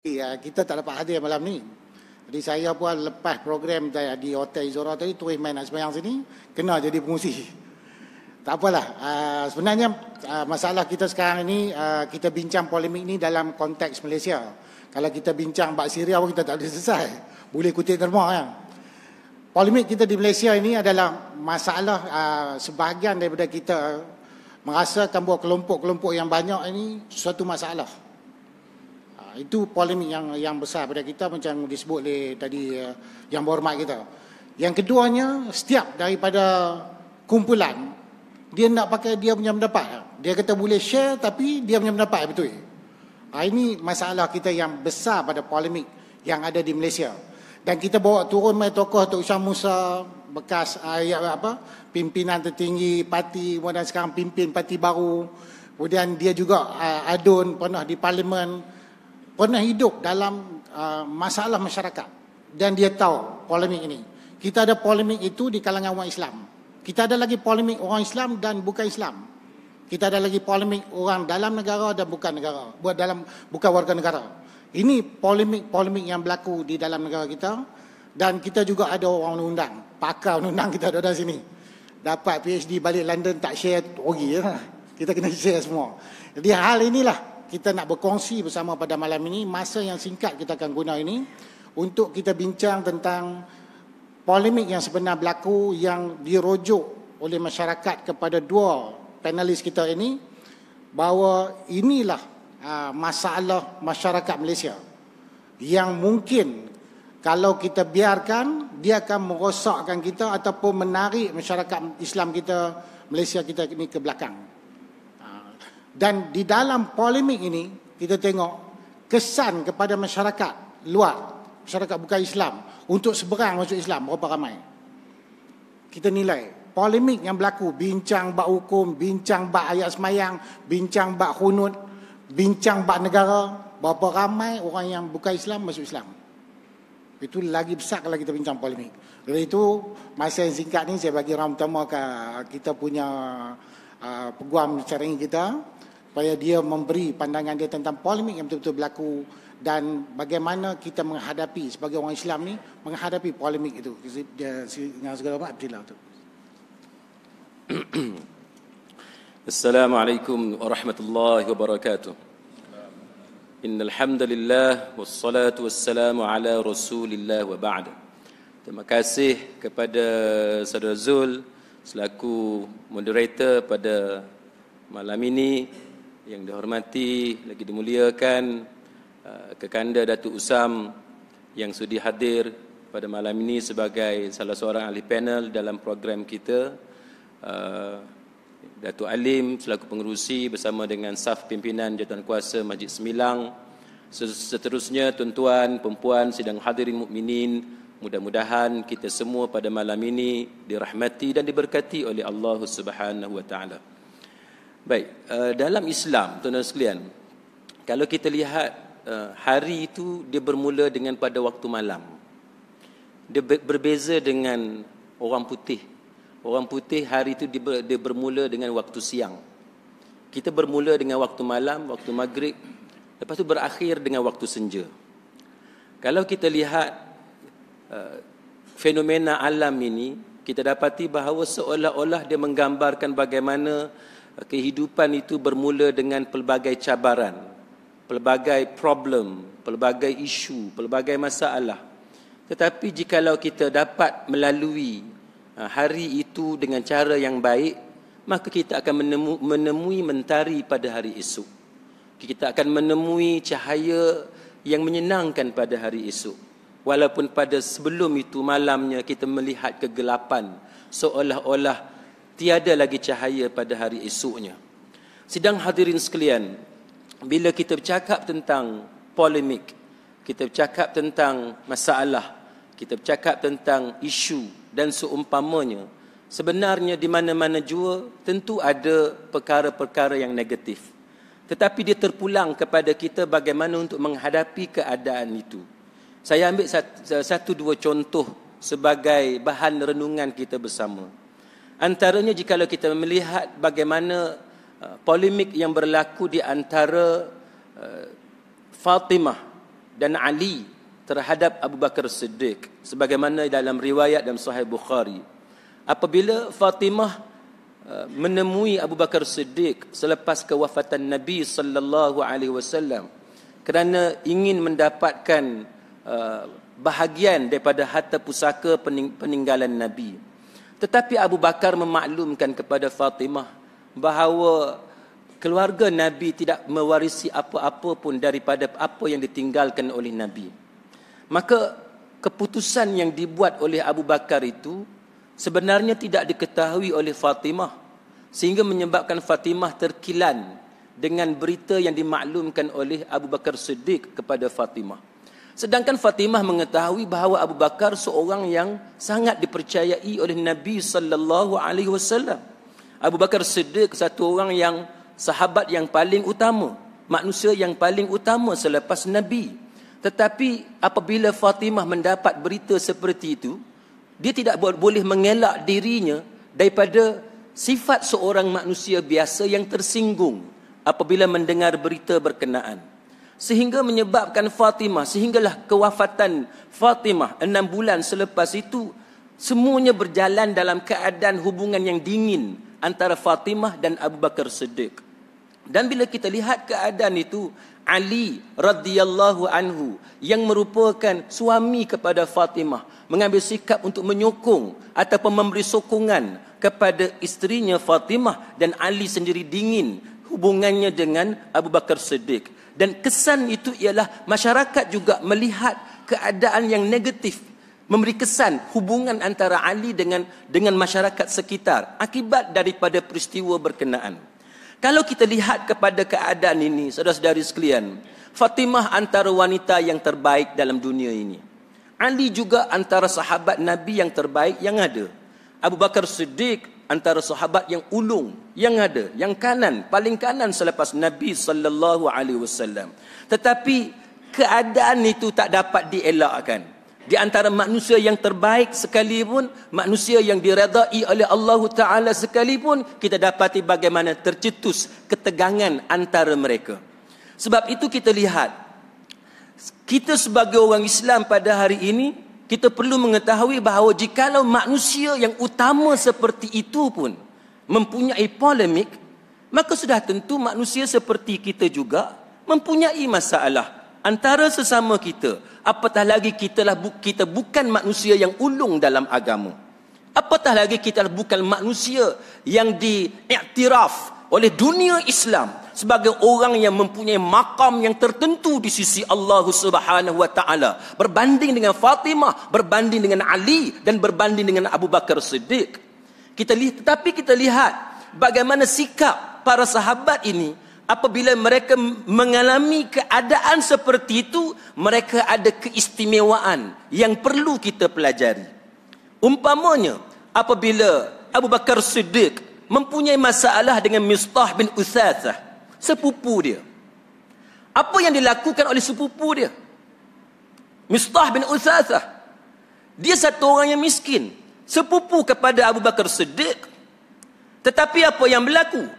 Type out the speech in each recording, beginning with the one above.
Kita tak dapat hadir malam ni. Jadi saya pun lepas program di Hotel Izora tadi, terus main nak sembahyang sini, kena jadi pengurusi. Tak apalah. Sebenarnya masalah kita sekarang ini, kita bincang polemik ni dalam konteks Malaysia. Kalau kita bincang bab Syria pun kita tak boleh selesai. Boleh kutip derma kan. Polemik kita di Malaysia ini adalah masalah sebahagian daripada kita merasakan bahawa kelompok-kelompok yang banyak ini suatu masalah. Itu polemik yang besar pada kita, macam disebut oleh tadi yang berhormat kita. Yang keduanya, setiap daripada kumpulan dia nak pakai dia punya pendapat. Dia kata boleh share tapi dia punya pendapat betul. Ini masalah kita yang besar pada polemik yang ada di Malaysia. Dan kita bawa turun mai tokoh Tok Syah Musa, bekas pimpinan tertinggi parti, kemudian sekarang pimpin parti baru. Kemudian dia juga adun, pernah di parlimen, pernah hidup dalam masalah masyarakat, dan dia tahu polemik ini. Kita ada polemik itu di kalangan orang Islam. Kita ada lagi polemik orang Islam dan bukan Islam. Kita ada lagi polemik orang dalam negara dan bukan negara, bukan warga negara. Ini polemik yang berlaku di dalam negara kita. Dan kita juga ada orang undang, pakar undang kita ada sini. Dapat PhD balik London, tak share rugi ya. Kita kena share semua. Jadi hal inilah kita nak berkongsi bersama pada malam ini. Masa yang singkat kita akan guna ini untuk kita bincang tentang polemik yang sebenar berlaku, yang dirujuk oleh masyarakat kepada dua panelis kita ini, bahawa inilah masalah masyarakat Malaysia yang mungkin kalau kita biarkan, dia akan merosakkan kita ataupun menarik masyarakat Islam kita, Malaysia kita ini ke belakang. Dan di dalam polemik ini, kita tengok kesan kepada masyarakat luar, masyarakat bukan Islam, untuk seberang masuk Islam, berapa ramai. Kita nilai polemik yang berlaku, bincang bab hukum, bincang bab ayat semayang, bincang bab khunut, bincang bab negara, berapa ramai orang yang bukan Islam masuk Islam. Itu lagi besar kalau kita bincang polemik. Oleh itu, masa yang singkat ni saya bagi round pertama ke kita punya peguam syaring kita, supaya dia memberi pandangan dia tentang polemik yang betul-betul berlaku dan bagaimana kita menghadapi sebagai orang Islam ni, menghadapi polemik itu dengan segala macam tu. Assalamualaikum warahmatullahi wabarakatuh. Innal hamdalillah wassalatu wassalamu ala Rasulillah wa ba'd. Terima kasih kepada Saudara Zul selaku moderator pada malam ini, yang dihormati lagi dimuliakan Kekanda Datuk Usam yang sudi hadir pada malam ini sebagai salah seorang ahli panel dalam program kita, Datuk Alim selaku pengerusi bersama dengan saf pimpinan Jawatankuasa Masjid Semilang, seterusnya tuan-tuan, perempuan, sidang hadirin mukminin. Mudah-mudahan kita semua pada malam ini dirahmati dan diberkati oleh Allah Subhanahu wa taala. Baik, dalam Islam tuan-tuan sekalian, kalau kita lihat hari itu dia bermula dengan pada waktu malam. Dia berbeza dengan orang putih. Orang putih hari itu dia bermula dengan waktu siang. Kita bermula dengan waktu malam, waktu maghrib, lepas tu berakhir dengan waktu senja. Kalau kita lihat fenomena alam ini, kita dapati bahawa seolah-olah dia menggambarkan bagaimana kehidupan itu bermula dengan pelbagai cabaran, pelbagai problem, pelbagai isu, pelbagai masalah. Tetapi jikalau kita dapat melalui hari itu dengan cara yang baik, maka kita akan menemui mentari pada hari esok. Kita akan menemui cahaya yang menyenangkan pada hari esok. Walaupun pada sebelum itu malamnya kita melihat kegelapan, seolah-olah tiada lagi cahaya pada hari esoknya. Sidang hadirin sekalian, bila kita bercakap tentang polemik, kita bercakap tentang masalah, kita bercakap tentang isu dan seumpamanya, sebenarnya di mana-mana jua tentu ada perkara-perkara yang negatif. Tetapi dia terpulang kepada kita bagaimana untuk menghadapi keadaan itu. Saya ambil satu dua contoh sebagai bahan renungan kita bersama. Antaranya jikalau kita melihat bagaimana polemik yang berlaku di antara Fatimah dan Ali terhadap Abu Bakar Siddiq, sebagaimana dalam riwayat dalam Sahih Bukhari. Apabila Fatimah menemui Abu Bakar Siddiq selepas kewafatan Nabi sallallahu alaihi wasallam kerana ingin mendapatkan bahagian daripada harta pusaka peninggalan Nabi. Tetapi Abu Bakar memaklumkan kepada Fatimah bahawa keluarga Nabi tidak mewarisi apa-apa pun daripada apa yang ditinggalkan oleh Nabi. Maka keputusan yang dibuat oleh Abu Bakar itu sebenarnya tidak diketahui oleh Fatimah, sehingga menyebabkan Fatimah terkilan dengan berita yang dimaklumkan oleh Abu Bakar Siddiq kepada Fatimah. Sedangkan Fatimah mengetahui bahawa Abu Bakar seorang yang sangat dipercayai oleh Nabi sallallahu alaihi wasallam. Abu Bakar Siddiq satu orang yang sahabat yang paling utama, manusia yang paling utama selepas Nabi. Tetapi apabila Fatimah mendapat berita seperti itu, dia tidak boleh mengelak dirinya daripada sifat seorang manusia biasa yang tersinggung apabila mendengar berita berkenaan. Sehingga menyebabkan Fatimah, sehinggalah kewafatan Fatimah 6 bulan selepas itu, semuanya berjalan dalam keadaan hubungan yang dingin antara Fatimah dan Abu Bakar Siddiq. Dan bila kita lihat keadaan itu, Ali radhiyallahu anhu yang merupakan suami kepada Fatimah mengambil sikap untuk menyokong ataupun memberi sokongan kepada isterinya Fatimah, dan Ali sendiri dingin hubungannya dengan Abu Bakar Siddiq. Dan kesan itu ialah masyarakat juga melihat keadaan yang negatif, memberi kesan hubungan antara Ali dengan masyarakat sekitar akibat daripada peristiwa berkenaan. Kalau kita lihat kepada keadaan ini, saudara-saudari sekalian, Fatimah antara wanita yang terbaik dalam dunia ini. Ali juga antara sahabat Nabi yang terbaik yang ada. Abu Bakar Siddiq antara sahabat yang ulung yang ada, yang kanan, paling kanan selepas Nabi sallallahu alaihi wasallam. Tetapi keadaan itu tak dapat dielakkan. Di antara manusia yang terbaik sekalipun, manusia yang diredai oleh Allah Ta'ala sekalipun, kita dapati bagaimana tercetus ketegangan antara mereka. Sebab itu kita lihat, kita sebagai orang Islam pada hari ini, kita perlu mengetahui bahawa jikalau manusia yang utama seperti itu pun mempunyai polemik, maka sudah tentu manusia seperti kita juga mempunyai masalah antara sesama kita. Apatah lagi kita bukan manusia yang ulung dalam agama. Apatah lagi kita bukan manusia yang diiktiraf oleh dunia Islam sebagai orang yang mempunyai makam yang tertentu di sisi Allah Subhanahu wa taala, berbanding dengan Fatimah, berbanding dengan Ali dan berbanding dengan Abu Bakar Siddiq. Tetapi kita lihat bagaimana sikap para sahabat ini. Apabila mereka mengalami keadaan seperti itu, mereka ada keistimewaan yang perlu kita pelajari. Umpamanya, apabila Abu Bakar Siddiq mempunyai masalah dengan Mistah bin Uthathah, sepupu dia. Apa yang dilakukan oleh sepupu dia? Mistah bin Uthathah, dia satu orang yang miskin, sepupu kepada Abu Bakar Siddiq. Tetapi apa yang berlaku?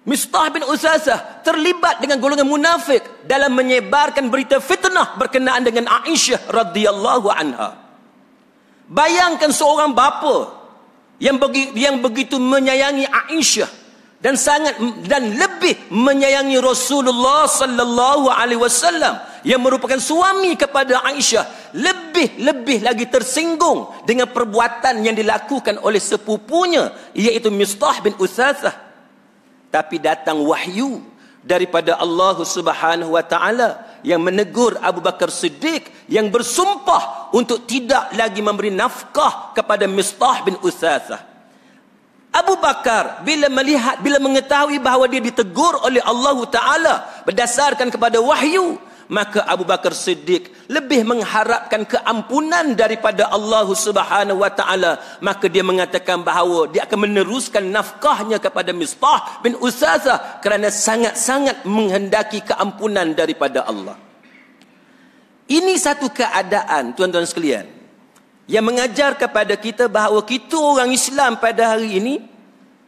Mistah bin Uthathah terlibat dengan golongan munafik dalam menyebarkan berita fitnah berkenaan dengan Aisyah radhiyallahu anha. Bayangkan seorang bapa yang begitu menyayangi Aisyah dan lebih menyayangi Rasulullah sallallahu alaihi wasallam yang merupakan suami kepada Aisyah, lebih lagi tersinggung dengan perbuatan yang dilakukan oleh sepupunya, iaitu Mistah bin Uthathah. Tapi datang wahyu daripada Allah Subhanahu wa taala yang menegur Abu Bakar Siddiq yang bersumpah untuk tidak lagi memberi nafkah kepada Mistah bin Uthathah. Abu Bakar bila mengetahui bahawa dia ditegur oleh Allah taala berdasarkan kepada wahyu, maka Abu Bakar Siddiq lebih mengharapkan keampunan daripada Allah Subhanahu wa taala. Maka dia mengatakan bahawa dia akan meneruskan nafkahnya kepada Mistah bin Uthathah kerana sangat-sangat menghendaki keampunan daripada Allah. Ini satu keadaan, tuan-tuan sekalian, yang mengajar kepada kita bahawa kita orang Islam pada hari ini,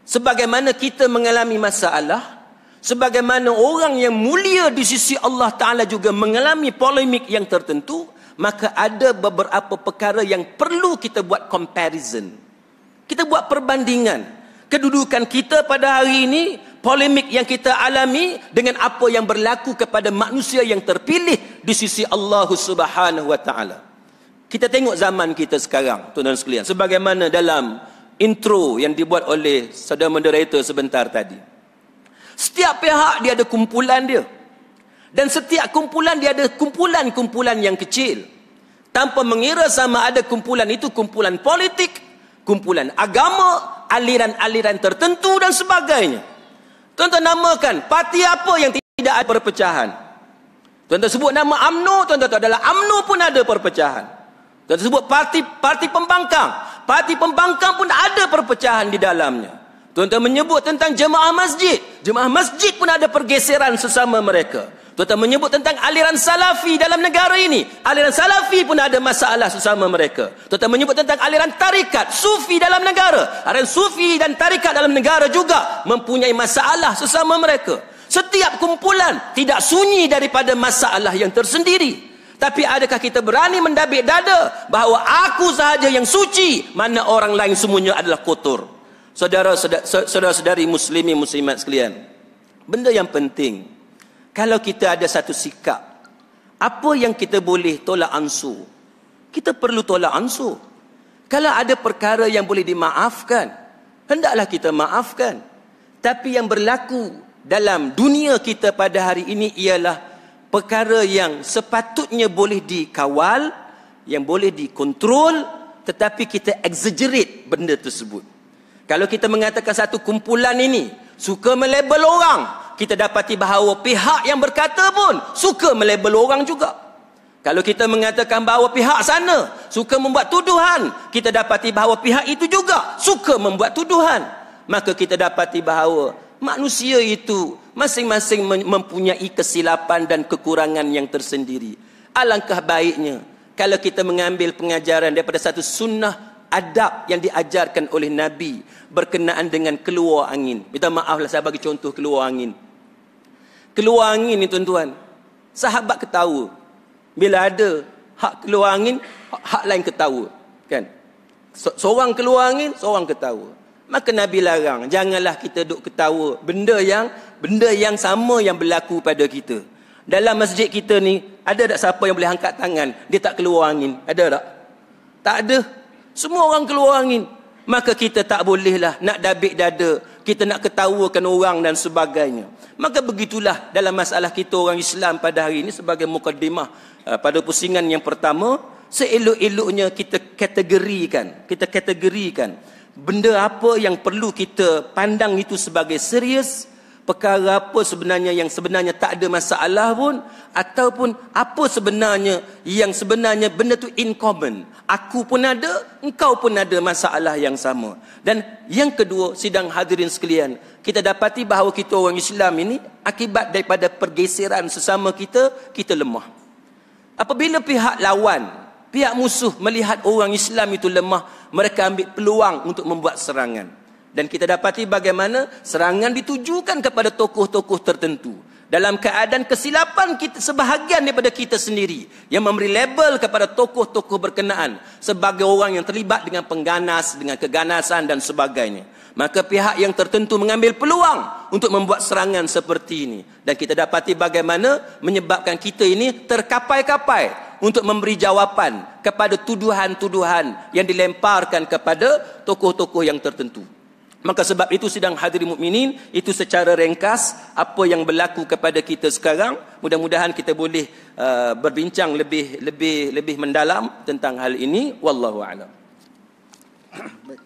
sebagaimana kita mengalami masalah, sebagaimana orang yang mulia di sisi Allah Ta'ala juga mengalami polemik yang tertentu, maka ada beberapa perkara yang perlu kita buat comparison. Kita buat perbandingan. Kedudukan kita pada hari ini, polemik yang kita alami dengan apa yang berlaku kepada manusia yang terpilih di sisi Allah Subhanahu wa Ta'ala. Kita tengok zaman kita sekarang, tuan-tuan sekalian, sebagaimana dalam intro yang dibuat oleh saudara moderator sebentar tadi. Setiap pihak dia ada kumpulan dia. Dan setiap kumpulan dia ada kumpulan-kumpulan yang kecil. Tanpa mengira sama ada kumpulan itu kumpulan politik, kumpulan agama, aliran-aliran tertentu dan sebagainya. Tuan-tuan namakan parti apa yang tidak ada perpecahan. Tuan-tuan sebut nama UMNO, tuan-tuan tahu adalah UMNO pun ada perpecahan. Tuan-tuan sebut parti pembangkang. Parti pembangkang pun ada perpecahan di dalamnya. Tuan-tuan menyebut tentang jemaah masjid. Jemaah masjid pun ada pergeseran sesama mereka. Tuan-tuan menyebut tentang aliran salafi dalam negara ini. Aliran salafi pun ada masalah sesama mereka. Tuan-tuan menyebut tentang aliran tarikat, sufi dalam negara. Aliran sufi dan tarikat dalam negara juga mempunyai masalah sesama mereka. Setiap kumpulan tidak sunyi daripada masalah yang tersendiri. Tapi adakah kita berani mendabik dada bahawa aku sahaja yang suci, mana orang lain semuanya adalah kotor? Saudara-saudari muslimi muslimat sekalian, benda yang penting, kalau kita ada satu sikap, apa yang kita boleh tolak ansur, kita perlu tolak ansur. Kalau ada perkara yang boleh dimaafkan, hendaklah kita maafkan. Tapi yang berlaku dalam dunia kita pada hari ini ialah perkara yang sepatutnya boleh dikawal, yang boleh dikontrol, tetapi kita exaggerate benda tersebut. Kalau kita mengatakan satu kumpulan ini suka melabel orang, kita dapati bahawa pihak yang berkata pun suka melabel orang juga. Kalau kita mengatakan bahawa pihak sana suka membuat tuduhan, kita dapati bahawa pihak itu juga suka membuat tuduhan. Maka kita dapati bahawa manusia itu masing-masing mempunyai kesilapan dan kekurangan yang tersendiri. Alangkah baiknya kalau kita mengambil pengajaran daripada satu sunnah adab yang diajarkan oleh Nabi berkenaan dengan keluar angin. Minta maaflah saya bagi contoh keluar angin. Keluar angin ni tuan-tuan, sahabat ketawa. Bila ada hak keluar angin, hak lain ketawa, kan? Seorang keluar angin, seorang ketawa. Maka Nabi larang, janganlah kita duk ketawa benda yang sama yang berlaku pada kita. Dalam masjid kita ni, ada tak siapa yang boleh angkat tangan dia tak keluar angin? Ada tak? Tak ada. Semua orang keluar angin. Maka kita tak bolehlah nak dabik dada, kita nak ketawakan orang dan sebagainya. Maka begitulah dalam masalah kita orang Islam pada hari ini sebagai mukadimah pada pusingan yang pertama, seelok-eloknya kita kategorikan benda apa yang perlu kita pandang itu sebagai serius, perkara apa sebenarnya yang sebenarnya tak ada masalah pun, ataupun apa sebenarnya yang sebenarnya benda tu in common. Aku pun ada, engkau pun ada masalah yang sama. Dan yang kedua, sidang hadirin sekalian, kita dapati bahawa kita orang Islam ini akibat daripada pergeseran sesama kita lemah. Apabila pihak lawan, pihak musuh melihat orang Islam itu lemah, mereka ambil peluang untuk membuat serangan. Dan kita dapati bagaimana serangan ditujukan kepada tokoh-tokoh tertentu. Dalam keadaan kesilapan kita, sebahagian daripada kita sendiri yang memberi label kepada tokoh-tokoh berkenaan sebagai orang yang terlibat dengan pengganas, dengan keganasan dan sebagainya. Maka pihak yang tertentu mengambil peluang untuk membuat serangan seperti ini. Dan kita dapati bagaimana menyebabkan kita ini terkapai-kapai untuk memberi jawapan kepada tuduhan-tuduhan yang dilemparkan kepada tokoh-tokoh yang tertentu. Maka sebab itu sidang hadirin mukminin, itu secara ringkas apa yang berlaku kepada kita sekarang. Mudah-mudahan kita boleh berbincang lebih mendalam tentang hal ini. Wallahu a'lam.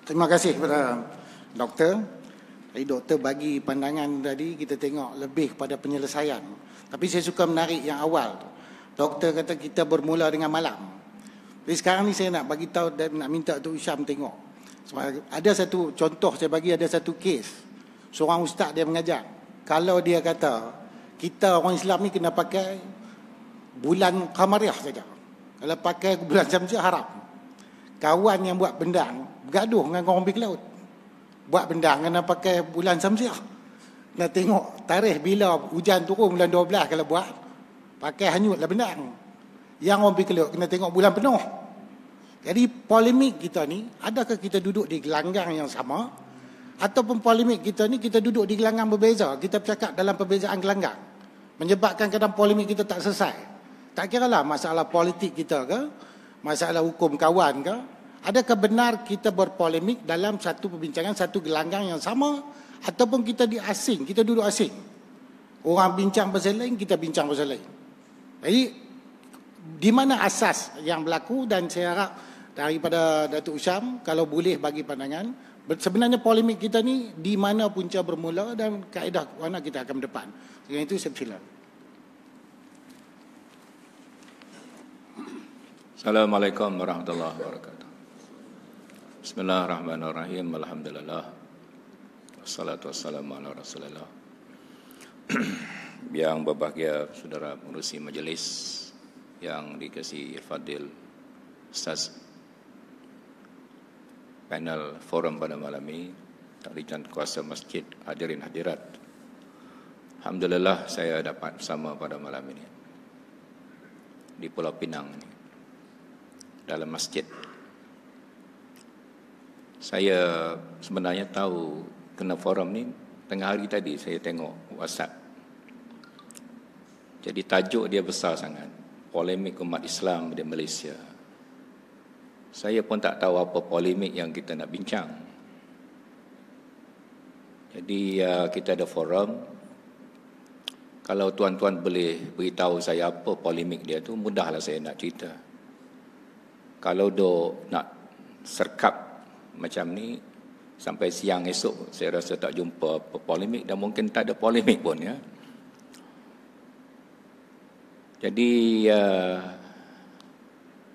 Terima kasih kepada doktor. Jadi doktor bagi pandangan tadi, kita tengok lebih pada penyelesaian. Tapi saya suka menarik yang awal tu. Doktor kata kita bermula dengan malam. Jadi sekarang ni saya nak bagi tahu dan nak minta Tok Hisham tengok. Ada satu contoh saya bagi, ada satu kes. Seorang ustaz dia mengajar. Kalau dia kata kita orang Islam ni kena pakai bulan Qamariah saja. Kalau pakai bulan Syamsiah haram. Kawan yang buat bendang bergaduh dengan orang pergi ke laut. Buat bendang kena pakai bulan Syamsiah. Nak tengok tarikh bila hujan turun bulan 12 kalau buat. Pakai hanyut lah benang. Yang orang pergi keluk kena tengok bulan penuh. Jadi polemik kita ni, adakah kita duduk di gelanggang yang sama? Ataupun polemik kita ni, kita duduk di gelanggang berbeza. Kita bercakap dalam perbezaan gelanggang. Menyebabkan kadang polemik kita tak selesai. Tak kira lah masalah politik kita ke, masalah hukum kawan ke. Adakah benar kita berpolemik dalam satu perbincangan, satu gelanggang yang sama? Ataupun kita diasing, kita duduk asing. Orang bincang pasal lain, kita bincang pasal lain. Jadi, di mana asas yang berlaku, dan saya harap daripada Datuk Syam, kalau boleh bagi pandangan, sebenarnya polemik kita ni di mana punca bermula dan kaedah mana kita akan depan. Dengan itu saya persilakan. Assalamualaikum warahmatullahi wabarakatuh. Bismillahirrahmanirrahim. Alhamdulillah. Wassalatu wassalamu ala Rasulillah. Yang berbahagia saudara pengerusi majlis yang dikasihi Fadil Ustaz, panel forum pada malam ini, Tarijan Kuasa Masjid, hadirin hadirat. Alhamdulillah saya dapat bersama pada malam ini di Pulau Pinang ini, dalam masjid. Saya sebenarnya tahu kena forum ni tengah hari tadi saya tengok WhatsApp. Jadi tajuk dia besar sangat, polemik umat Islam di Malaysia. Saya pun tak tahu apa polemik yang kita nak bincang. Jadi kita ada forum. Kalau tuan-tuan boleh beritahu saya apa polemik dia tu, mudahlah saya nak cerita. Kalau dok nak serkap macam ni, sampai siang esok saya rasa tak jumpa polemik, dan mungkin tak ada polemik pun ya. Jadi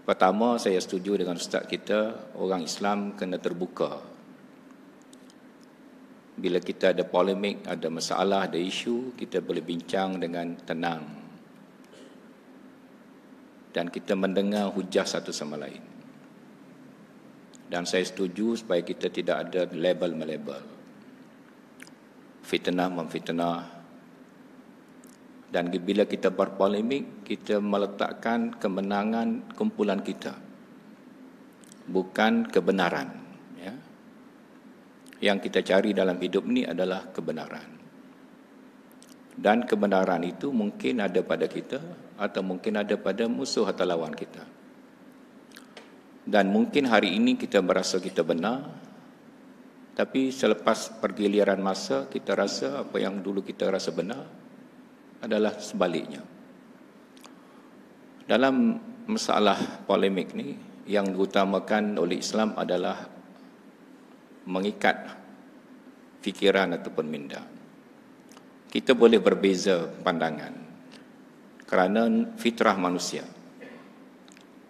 pertama saya setuju dengan ustaz kita, orang Islam kena terbuka. Bila kita ada polemik, ada masalah, ada isu, kita boleh bincang dengan tenang. Dan kita mendengar hujah satu sama lain. Dan saya setuju supaya kita tidak ada label-melabel. Fitnah memfitnah. Dan bila kita berpolemik, kita meletakkan kemenangan kumpulan kita, bukan kebenaran. Ya. Yang kita cari dalam hidup ni adalah kebenaran. Dan kebenaran itu mungkin ada pada kita, atau mungkin ada pada musuh atau lawan kita. Dan mungkin hari ini kita merasa kita benar, tapi selepas pergiliran masa, kita rasa apa yang dulu kita rasa benar adalah sebaliknya. Dalam masalah polemik ni, yang diutamakan oleh Islam adalah mengikat fikiran ataupun minda. Kita boleh berbeza pandangan kerana fitrah manusia.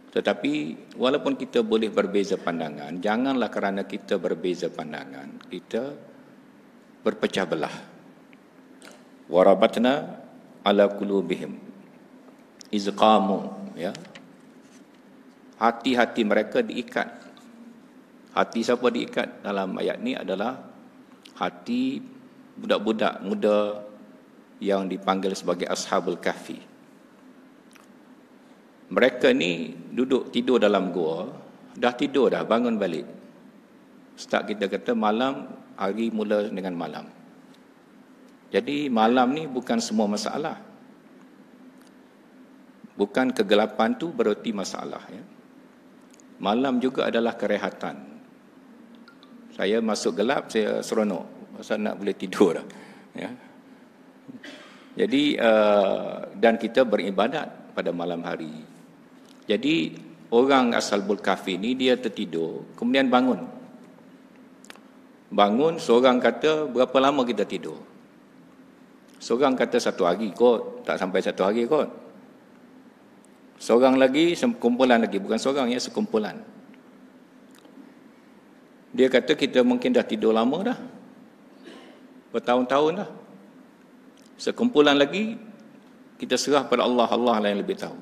Tetapi walaupun kita boleh berbeza pandangan, janganlah kerana kita berbeza pandangan kita berpecah belah. Warabatna ala qulubihim izqamu, ya. Hati-hati mereka diikat. Hati siapa diikat dalam ayat ni adalah hati budak-budak muda yang dipanggil sebagai Ashabul Kahfi. Mereka ni duduk tidur dalam gua, dah tidur dah, bangun balik. Ustaz kita kata malam, hari mula dengan malam. Jadi malam ni bukan semua masalah. Bukan kegelapan tu berarti masalah. Ya. Malam juga adalah kerehatan. Saya masuk gelap, saya seronok. Pasal nak boleh tidur dah. Ya. Jadi, dan kita beribadat pada malam hari. Jadi, orang Ashabul Kahfi ni dia tertidur, kemudian bangun. Bangun, seorang kata, berapa lama kita tidur? Seorang kata 1 hari kot, tak sampai 1 hari kot. Seorang lagi, sekumpulan lagi, bukan seorang ya, sekumpulan. Dia kata kita mungkin dah tidur lama dah. Bertahun-tahun dah. Sekumpulan lagi, kita serah pada Allah, Allah lah yang lebih tahu.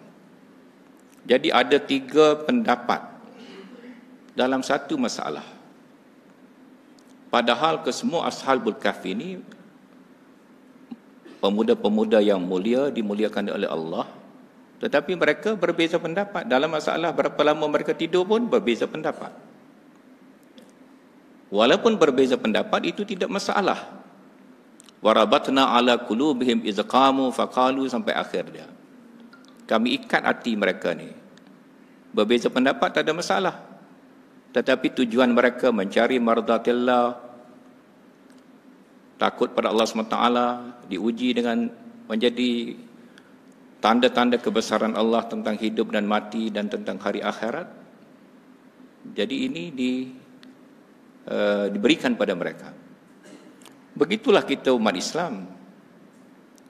Jadi ada 3 pendapat dalam satu masalah. Padahal kesemua Ashabul Kahfi ini pemuda-pemuda yang mulia, dimuliakan oleh Allah, tetapi mereka berbeza pendapat dalam masalah berapa lama mereka tidur pun berbeza pendapat. Walaupun berbeza pendapat itu tidak masalah. Warabatna ala qulubihim iz qamu faqalu, sampai akhir dia. Kami ikat hati mereka ni. Berbeza pendapat tak ada masalah. Tetapi tujuan mereka mencari mardatillah, takut pada Allah SWT, diuji dengan menjadi tanda-tanda kebesaran Allah tentang hidup dan mati dan tentang hari akhirat. Jadi ini diberikan pada mereka. Begitulah kita umat Islam.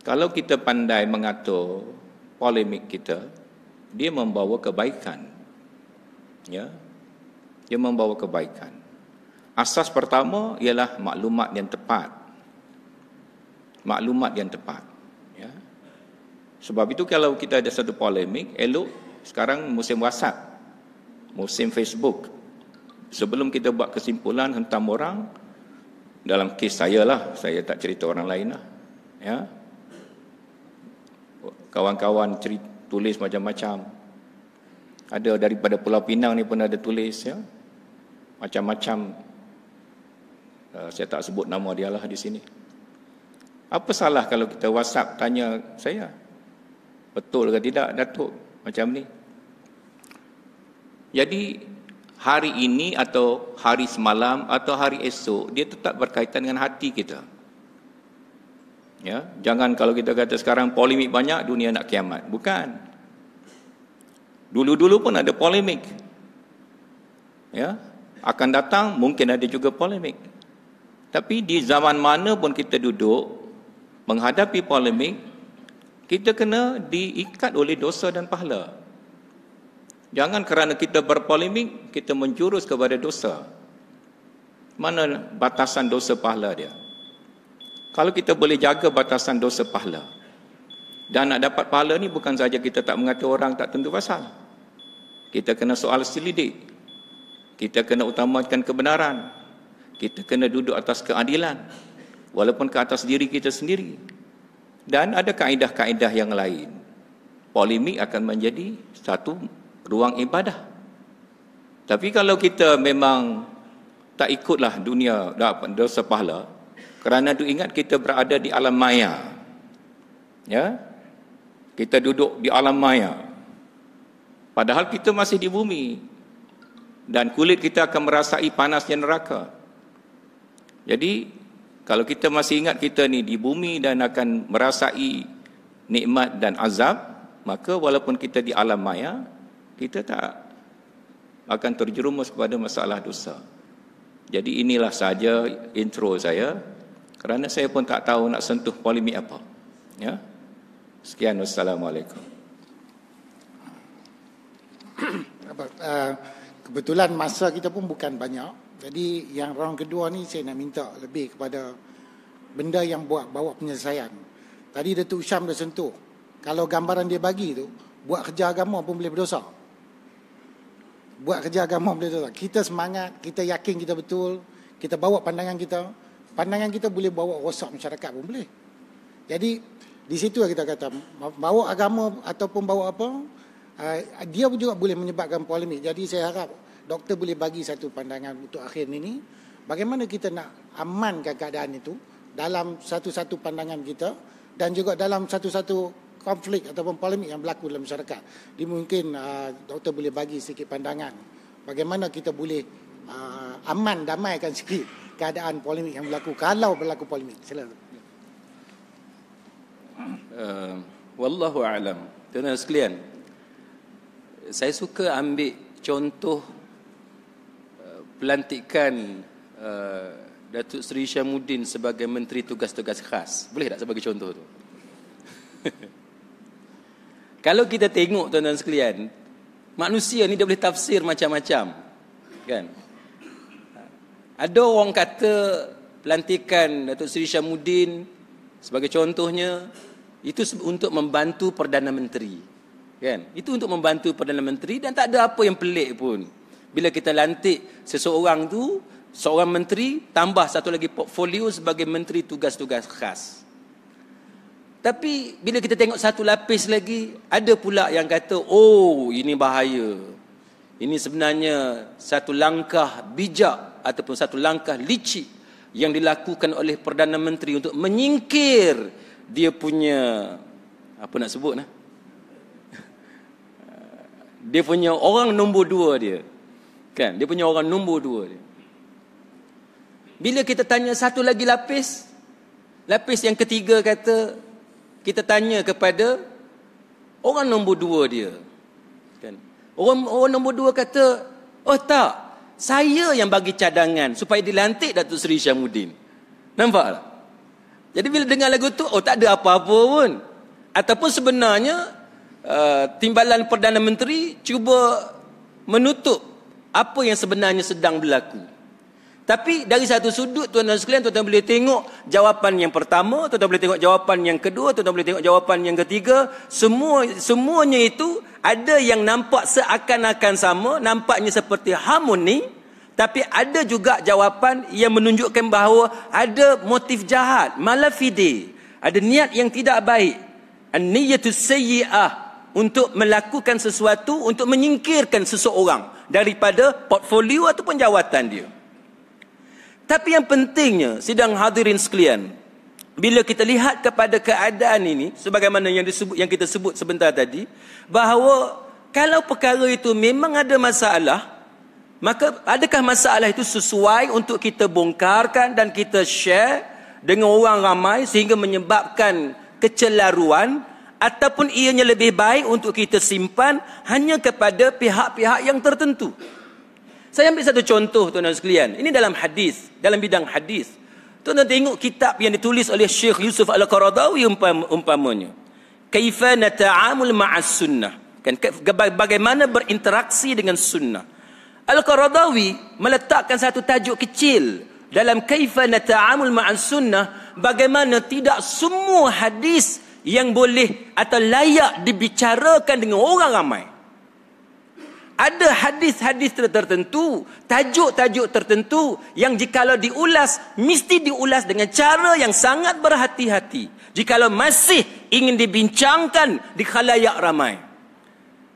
Kalau kita pandai mengatur polemik kita, dia membawa kebaikan. Ya, dia membawa kebaikan. Asas pertama ialah maklumat yang tepat. Maklumat yang tepat. Ya. Sebab itu kalau kita ada satu polemik, elok sekarang musim WhatsApp, musim Facebook. Sebelum kita buat kesimpulan hentam orang, dalam kes saya lah, saya tak cerita orang lain lah. Ya. Kawan-kawan tulis macam-macam. Ada daripada Pulau Pinang ni pun ada tulis, ya, macam-macam. Saya tak sebut nama dia lah di sini. Apa salah kalau kita WhatsApp tanya saya, betul ke tidak Datuk macam ni? Jadi hari ini atau hari semalam atau hari esok, dia tetap berkaitan dengan hati kita. Ya, jangan kalau kita kata sekarang polemik banyak, dunia nak kiamat. Bukan. Dulu-dulu pun ada polemik. Ya, akan datang mungkin ada juga polemik. Tapi di zaman mana pun kita duduk menghadapi polemik, kita kena diikat oleh dosa dan pahala. Jangan kerana kita berpolemik, kita menjurus kepada dosa. Mana batasan dosa pahala dia? Kalau kita boleh jaga batasan dosa pahala, dan nak dapat pahala ni bukan saja kita tak mengata orang tak tentu pasal. Kita kena soal selidik. Kita kena utamakan kebenaran. Kita kena duduk atas keadilan, walaupun ke atas diri kita sendiri. Dan ada kaedah-kaedah yang lain. Polemik akan menjadi satu ruang ibadah. Tapi kalau kita memang tak ikutlah dunia dosa pahala, kerana tu ingat kita berada di alam maya. Ya? Kita duduk di alam maya. Padahal kita masih di bumi. Dan kulit kita akan merasai panasnya neraka. Jadi kalau kita masih ingat kita ni di bumi dan akan merasai nikmat dan azab, maka walaupun kita di alam maya, kita tak akan terjerumus kepada masalah dosa. Jadi inilah saja intro saya, kerana saya pun tak tahu nak sentuh polemik apa. Ya. Sekian, wassalamualaikum. Kebetulan masa kita pun bukan banyak. Jadi yang round kedua ni saya nak minta lebih kepada benda yang bawa penyelesaian. Tadi Datuk Syam dah sentuh. Kalau gambaran dia bagi tu, buat kerja agama pun boleh berdosa. Buat kerja agama boleh berdosa. Kita semangat, kita yakin kita betul, kita bawa pandangan kita boleh bawa rosak masyarakat pun boleh. Jadi di situ kita kata bawa agama ataupun bawa apa, dia juga boleh menyebabkan polemik. Jadi saya harap doktor boleh bagi satu pandangan untuk akhir ini, bagaimana kita nak amankan keadaan itu dalam satu-satu pandangan kita dan juga dalam satu-satu konflik ataupun polemik yang berlaku dalam masyarakat. Jadi mungkin doktor boleh bagi sedikit pandangan bagaimana kita boleh aman, damaikan sikit keadaan polemik yang berlaku kalau berlaku polemik. Silakan. Wallahu a'lam. Tuan-tuan sekalian, saya suka ambil contoh pelantikan Datuk Seri Syamuddin sebagai Menteri Tugas-Tugas Khas. Boleh tak sebagai contoh tu? Kalau kita tengok tuan-tuan sekalian, manusia ni dia boleh tafsir macam-macam. Kan? Ada orang kata pelantikan Datuk Seri Syamuddin sebagai contohnya itu untuk membantu Perdana Menteri. Kan? Itu untuk membantu Perdana Menteri dan tak ada apa yang pelik pun. Bila kita lantik seseorang tu, seorang menteri, tambah satu lagi portfolio sebagai Menteri Tugas-Tugas Khas. Tapi bila kita tengok satu lapis lagi, ada pula yang kata, oh ini bahaya. Ini sebenarnya satu langkah bijak ataupun satu langkah licik yang dilakukan oleh Perdana Menteri untuk menyingkir dia punya, apa nak sebut nah? Dia punya orang nombor 2 dia. Kan? Dia punya orang nombor 2 dia. Bila kita tanya satu lagi lapis yang ketiga kata, kita tanya kepada orang nombor 2 dia. Kan? Orang nombor 2 kata, oh tak, saya yang bagi cadangan supaya dilantik Datuk Seri Syamuddin. Nampak tak? Jadi bila dengar lagu tu, oh tak ada apa-apa pun. Ataupun sebenarnya timbalan Perdana Menteri cuba menutup apa yang sebenarnya sedang berlaku. Tapi dari satu sudut, tuan-tuan sekalian, tuan-tuan boleh tengok jawapan yang pertama, tuan-tuan boleh tengok jawapan yang kedua, tuan-tuan boleh tengok jawapan yang ketiga. Semuanya itu ada yang nampak seakan-akan sama, nampaknya seperti harmoni. Tapi ada juga jawapan yang menunjukkan bahawa ada motif jahat, malafide, ada niat yang tidak baik, an-niyatus sayyi'ah, untuk melakukan sesuatu untuk menyingkirkan seseorang daripada portfolio ataupun jawatan dia. Tapi yang pentingnya, sidang hadirin sekalian, bila kita lihat kepada keadaan ini, sebagaimana yang kita sebut sebentar tadi, bahawa kalau perkara itu memang ada masalah, maka adakah masalah itu sesuai untuk kita bongkarkan dan kita share dengan orang ramai sehingga menyebabkan kecelaruan, ataupun ianya lebih baik untuk kita simpan hanya kepada pihak-pihak yang tertentu? Saya ambil satu contoh, tuan-tuan sekalian. Ini dalam hadis, dalam bidang hadis. Tuan-tuan tengok kitab yang ditulis oleh Syekh Yusuf Al-Qaradawi umpamanya. Kaifa nata'amul ma'as sunnah. Kan, bagaimana berinteraksi dengan sunnah. Al-Qaradawi meletakkan satu tajuk kecil dalam Kaifa nata'amul ma'as sunnah, bagaimana tidak semua hadis yang boleh atau layak dibicarakan dengan orang ramai. Ada hadis-hadis tertentu, tajuk-tajuk tertentu yang jikalau diulas, mesti diulas dengan cara yang sangat berhati-hati. Jikalau masih ingin dibincangkan di khalayak ramai.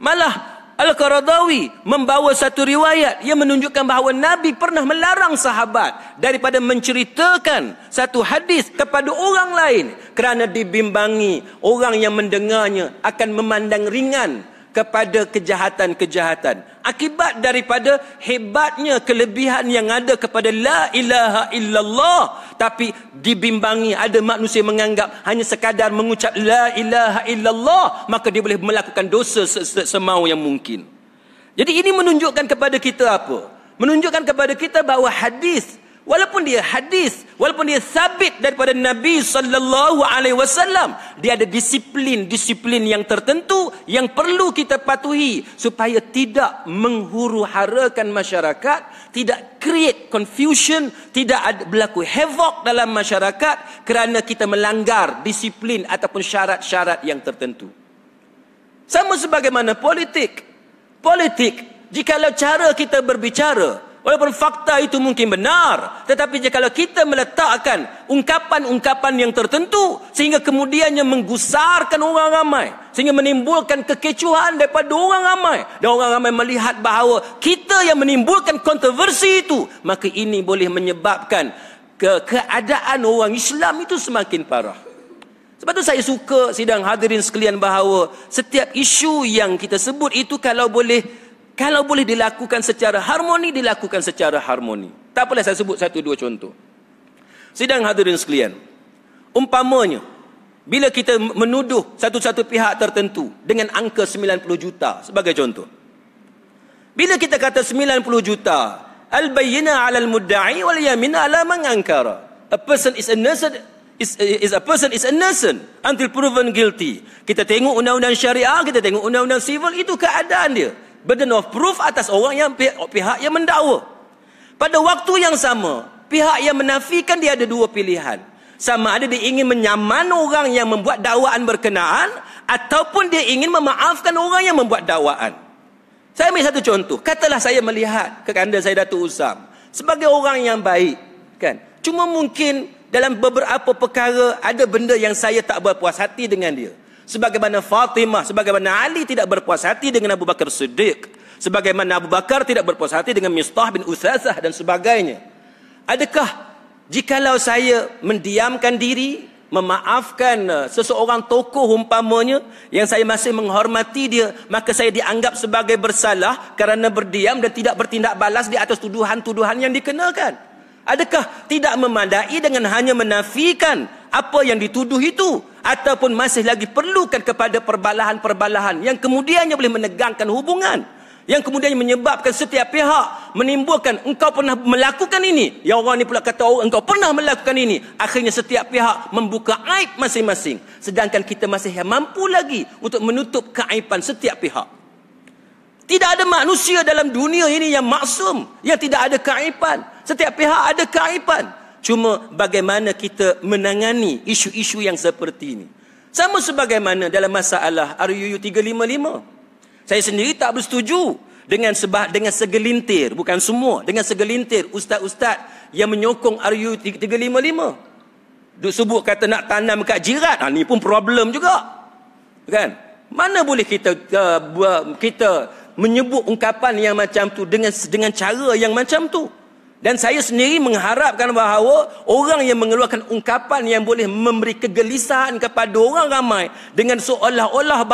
Malah Al-Qaradawi membawa satu riwayat yang menunjukkan bahawa Nabi pernah melarang sahabat daripada menceritakan satu hadis kepada orang lain kerana dibimbangi orang yang mendengarnya akan memandang ringan kepada kejahatan-kejahatan akibat daripada hebatnya kelebihan yang ada kepada la ilaha illallah. Tapi dibimbangi, ada manusia menganggap hanya sekadar mengucap la ilaha illallah maka dia boleh melakukan dosa semau yang mungkin. Jadi ini menunjukkan kepada kita apa? Menunjukkan kepada kita bahawa hadis, walaupun dia sabit daripada Nabi sallallahu alaihi wasallam, dia ada disiplin yang tertentu yang perlu kita patuhi supaya tidak menghuru-harakan masyarakat, tidak create confusion, tidak berlaku havoc dalam masyarakat kerana kita melanggar disiplin ataupun syarat-syarat yang tertentu. Sama sebagaimana politik, jikalau cara kita berbicara, walaupun fakta itu mungkin benar, tetapi jikalau kita meletakkan ungkapan-ungkapan yang tertentu sehingga kemudiannya menggusarkan orang ramai, sehingga menimbulkan kekecohan daripada orang ramai, dan orang ramai melihat bahawa kita yang menimbulkan kontroversi itu, maka ini boleh menyebabkan keadaan orang Islam itu semakin parah. Sebab itu saya suka, sidang hadirin sekalian, bahawa setiap isu yang kita sebut itu kalau boleh dilakukan secara harmoni, dilakukan secara harmoni. Tak apalah, saya sebut satu dua contoh. Sidang hadirin sekalian, umpamanya bila kita menuduh satu-satu pihak tertentu dengan angka 90 juta sebagai contoh. Bila kita kata 90 juta, al-bayyina 'ala al-mudda'i wal yamin 'ala man ankara. A person is innocent until proven guilty. Kita tengok undang-undang syariah, kita tengok undang-undang sivil, itu keadaan dia. Burden of proof atas orang yang pihak yang mendakwa. Pada waktu yang sama, pihak yang menafikan dia ada dua pilihan. Sama ada dia ingin menyaman orang yang membuat dakwaan berkenaan, ataupun dia ingin memaafkan orang yang membuat dakwaan. Saya ambil satu contoh. Katalah saya melihat ke anda, saya Datuk Usam, sebagai orang yang baik, kan? Cuma mungkin dalam beberapa perkara ada benda yang saya tak berpuas hati dengan dia. Sebagaimana Fatimah, sebagaimana Ali tidak berpuas hati dengan Abu Bakar Siddiq, sebagaimana Abu Bakar tidak berpuas hati dengan Mistah bin Utsasah dan sebagainya. Adakah jikalau saya mendiamkan diri, memaafkan seseorang tokoh umpamanya yang saya masih menghormati dia, maka saya dianggap sebagai bersalah kerana berdiam dan tidak bertindak balas di atas tuduhan-tuduhan yang dikenakan? Adakah tidak memadai dengan hanya menafikan apa yang dituduh itu, ataupun masih lagi perlukan kepada perbalahan-perbalahan yang kemudiannya boleh menegangkan hubungan, yang kemudian menyebabkan setiap pihak menimbulkan engkau pernah melakukan ini, yang orang ni pula kata oh, engkau pernah melakukan ini. Akhirnya setiap pihak membuka aib masing-masing, sedangkan kita masih mampu lagi untuk menutup keaiban setiap pihak. Tidak ada manusia dalam dunia ini yang maksum, yang tidak ada keaiban. Setiap pihak ada keaiban. Cuma bagaimana kita menangani isu-isu yang seperti ini. Sama sebagaimana dalam masalah RUU 355. Saya sendiri tak bersetuju dengan segelintir, bukan semua, dengan segelintir ustaz-ustaz yang menyokong RUU 355. Duk sebut kata nak tanam kat jiran, ni pun problem juga. Kan? Mana boleh kita menyebut ungkapan yang macam tu dengan cara yang macam tu. Dan saya sendiri mengharapkan bahawa orang yang mengeluarkan ungkapan yang boleh memberi kegelisahan kepada orang ramai dengan seolah-olah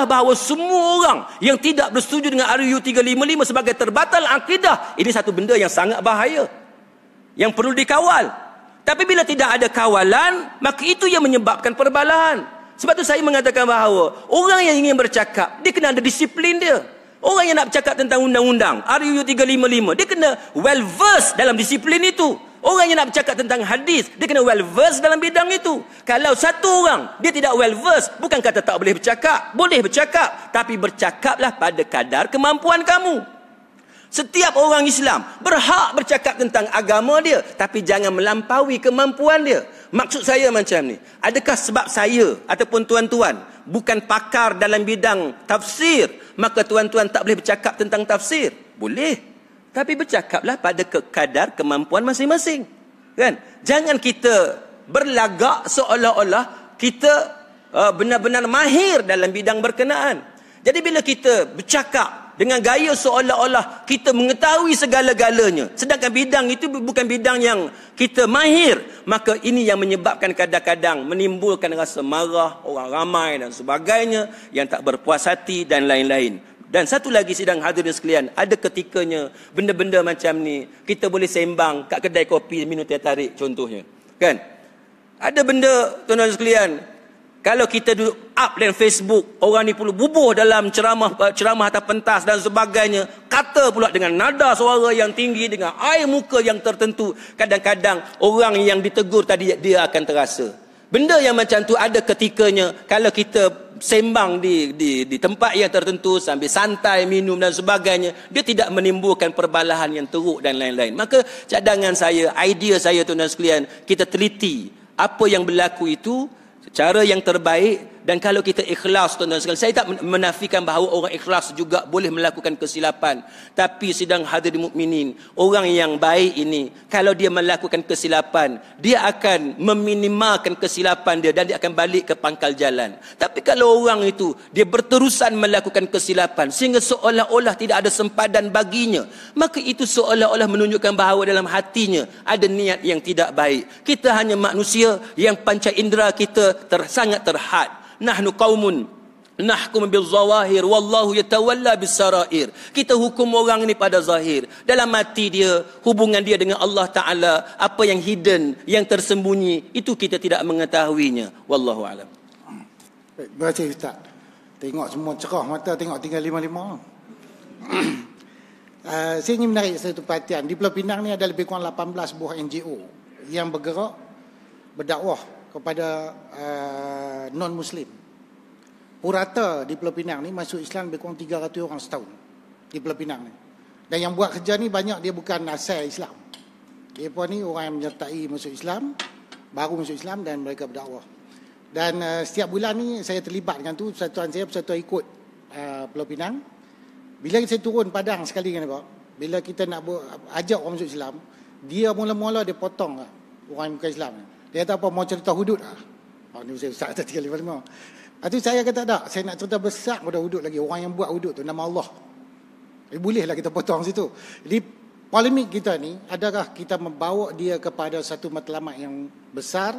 bahawa semua orang yang tidak bersetuju dengan RUU 355 sebagai terbatal akidah, ini satu benda yang sangat bahaya, yang perlu dikawal. Tapi bila tidak ada kawalan, maka itu yang menyebabkan perbalahan. Sebab tu saya mengatakan bahawa orang yang ingin bercakap, dia kena ada disiplin dia. Orang yang nak bercakap tentang undang-undang RUU 355, dia kena well versed dalam disiplin itu. Orang yang nak bercakap tentang hadis, dia kena well versed dalam bidang itu. Kalau satu orang dia tidak well versed, bukan kata tak boleh bercakap, boleh bercakap, tapi bercakaplah pada kadar kemampuan kamu. Setiap orang Islam berhak bercakap tentang agama dia, tapi jangan melampaui kemampuan dia. Maksud saya macam ni, adakah sebab saya ataupun tuan-tuan bukan pakar dalam bidang tafsir, maka tuan-tuan tak boleh bercakap tentang tafsir? Boleh, tapi bercakaplah pada kadar kemampuan masing-masing. Kan? Jangan kita berlagak seolah-olah kita benar-benar mahir dalam bidang berkenaan. Jadi bila kita bercakap dengan gaya seolah-olah kita mengetahui segala-galanya, sedangkan bidang itu bukan bidang yang kita mahir, maka ini yang menyebabkan kadang-kadang menimbulkan rasa marah orang ramai dan sebagainya, yang tak berpuas hati dan lain-lain. Dan satu lagi sidang hadirin sekalian, ada ketikanya benda-benda macam ni kita boleh sembang kat kedai kopi minum teh tarik contohnya. Kan? Ada benda tuan-tuan sekalian, kalau kita duduk up dalam Facebook, orang ni perlu bubuh dalam ceramah atas pentas dan sebagainya, kata pula dengan nada suara yang tinggi, dengan air muka yang tertentu, kadang-kadang orang yang ditegur tadi dia akan terasa. Benda yang macam tu ada ketikanya kalau kita sembang di tempat yang tertentu sambil santai minum dan sebagainya, dia tidak menimbulkan perbalahan yang teruk dan lain-lain. Maka cadangan saya, idea saya tuan-tuan sekalian, kita teliti apa yang berlaku itu cara yang terbaik. Dan kalau kita ikhlas tuan-tuan sekalian, saya tak menafikan bahawa orang ikhlas juga boleh melakukan kesilapan, tapi sidang hadirin mukminin, orang yang baik ini kalau dia melakukan kesilapan, dia akan meminimalkan kesilapan dia dan dia akan balik ke pangkal jalan. Tapi kalau orang itu dia berterusan melakukan kesilapan sehingga seolah-olah tidak ada sempadan baginya, maka itu seolah-olah menunjukkan bahawa dalam hatinya ada niat yang tidak baik. Kita hanya manusia yang panca indera kita sangat terhad. Nahnu qaumun nahkum bil zawahir wallahu yatawalla bis sarair. Kita hukum orang ni pada zahir, dalam hati dia, hubungan dia dengan Allah Taala, apa yang hidden, yang tersembunyi, itu kita tidak mengetahuinya. Wallahu alam. Baik, terima kasih Ustaz. Tengok semua cerah mata, tengok tinggal 55. Saya ingin menarik satu perhatian. Di Pulau Pinang ni ada lebih kurang 18 buah NGO yang bergerak berdakwah kepada non-Muslim. Purata di Pulau Pinang ni masuk Islam lebih kurang 300 orang setahun di Pulau Pinang ni. Dan yang buat kerja ni banyak dia bukan asal Islam. Dia pun ni orang yang menyertai masuk Islam, baru masuk Islam dan mereka berdakwah. Dan setiap bulan ni saya terlibat dengan tu, persatuan ikut Pulau Pinang. Bila saya turun Padang sekali kan, bila kita nak ajak orang masuk Islam, dia mula-mula dia potong orang yang bukan Islam ni. Dia kata apa, mau cerita hudud ah. Oh, ni saya Ustaz kata 355. Itu saya kata tak, saya nak cerita besar pada hudud lagi. Orang yang buat hudud tu nama Allah. Bolehlah kita potong situ. Jadi polemik kita ni, adakah kita membawa dia kepada satu matlamat yang besar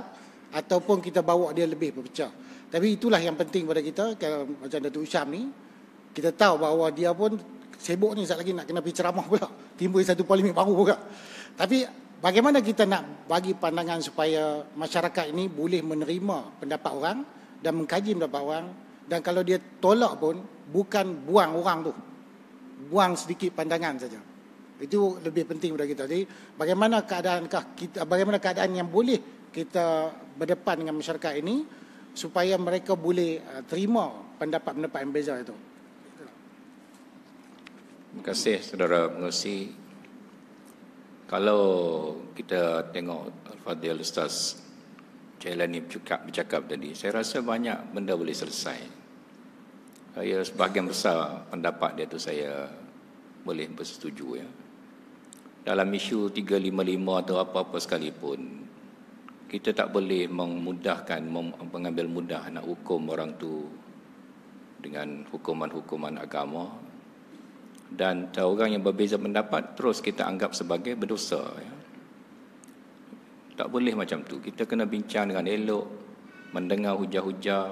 ataupun kita bawa dia lebih berpecah. Tapi itulah yang penting pada kita. Kalau macam Datuk Usyam ni, kita tahu bahawa dia pun sibuk ni, sekejap lagi nak kena pergi ceramah pula. Timbul satu polemik baru pula. Tapi bagaimana kita nak bagi pandangan supaya masyarakat ini boleh menerima pendapat orang dan mengkaji pendapat orang, dan kalau dia tolak pun bukan buang orang tu, buang sedikit pandangan saja. Itu lebih penting pada kita. Jadi bagaimana keadaan yang boleh kita berdepan dengan masyarakat ini supaya mereka boleh terima pendapat-pendapat yang beza itu. Terima kasih Saudara Pengerusi. Kalau kita tengok Al-Fadhil Ustaz Jailani bercakap tadi, saya rasa banyak benda boleh selesai. Saya sebahagian besar pendapat dia tu saya boleh bersetuju ya. Dalam isu 355 atau apa-apa sekalipun, kita tak boleh memudahkan, mengambil mudah nak hukum orang tu dengan hukuman-hukuman agama. Dan orang yang berbeza pendapat terus kita anggap sebagai berdosa ya. Tak boleh macam tu. Kita kena bincang dengan elok, mendengar hujah-hujah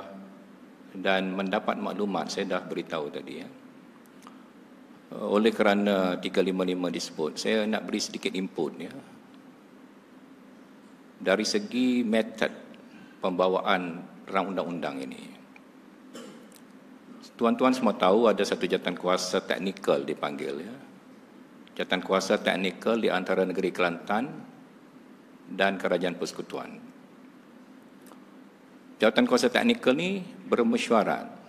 dan mendapat maklumat. Saya dah beritahu tadi ya. Oleh kerana 355 disebut, saya nak beri sedikit input ya. Dari segi metod pembawaan rang undang-undang ini, tuan-tuan semua tahu ada satu jawatankuasa teknikal dipanggil ya. Jawatankuasa teknikal di antara negeri Kelantan dan Kerajaan Persekutuan. Jawatankuasa teknikal ni bermesyuarat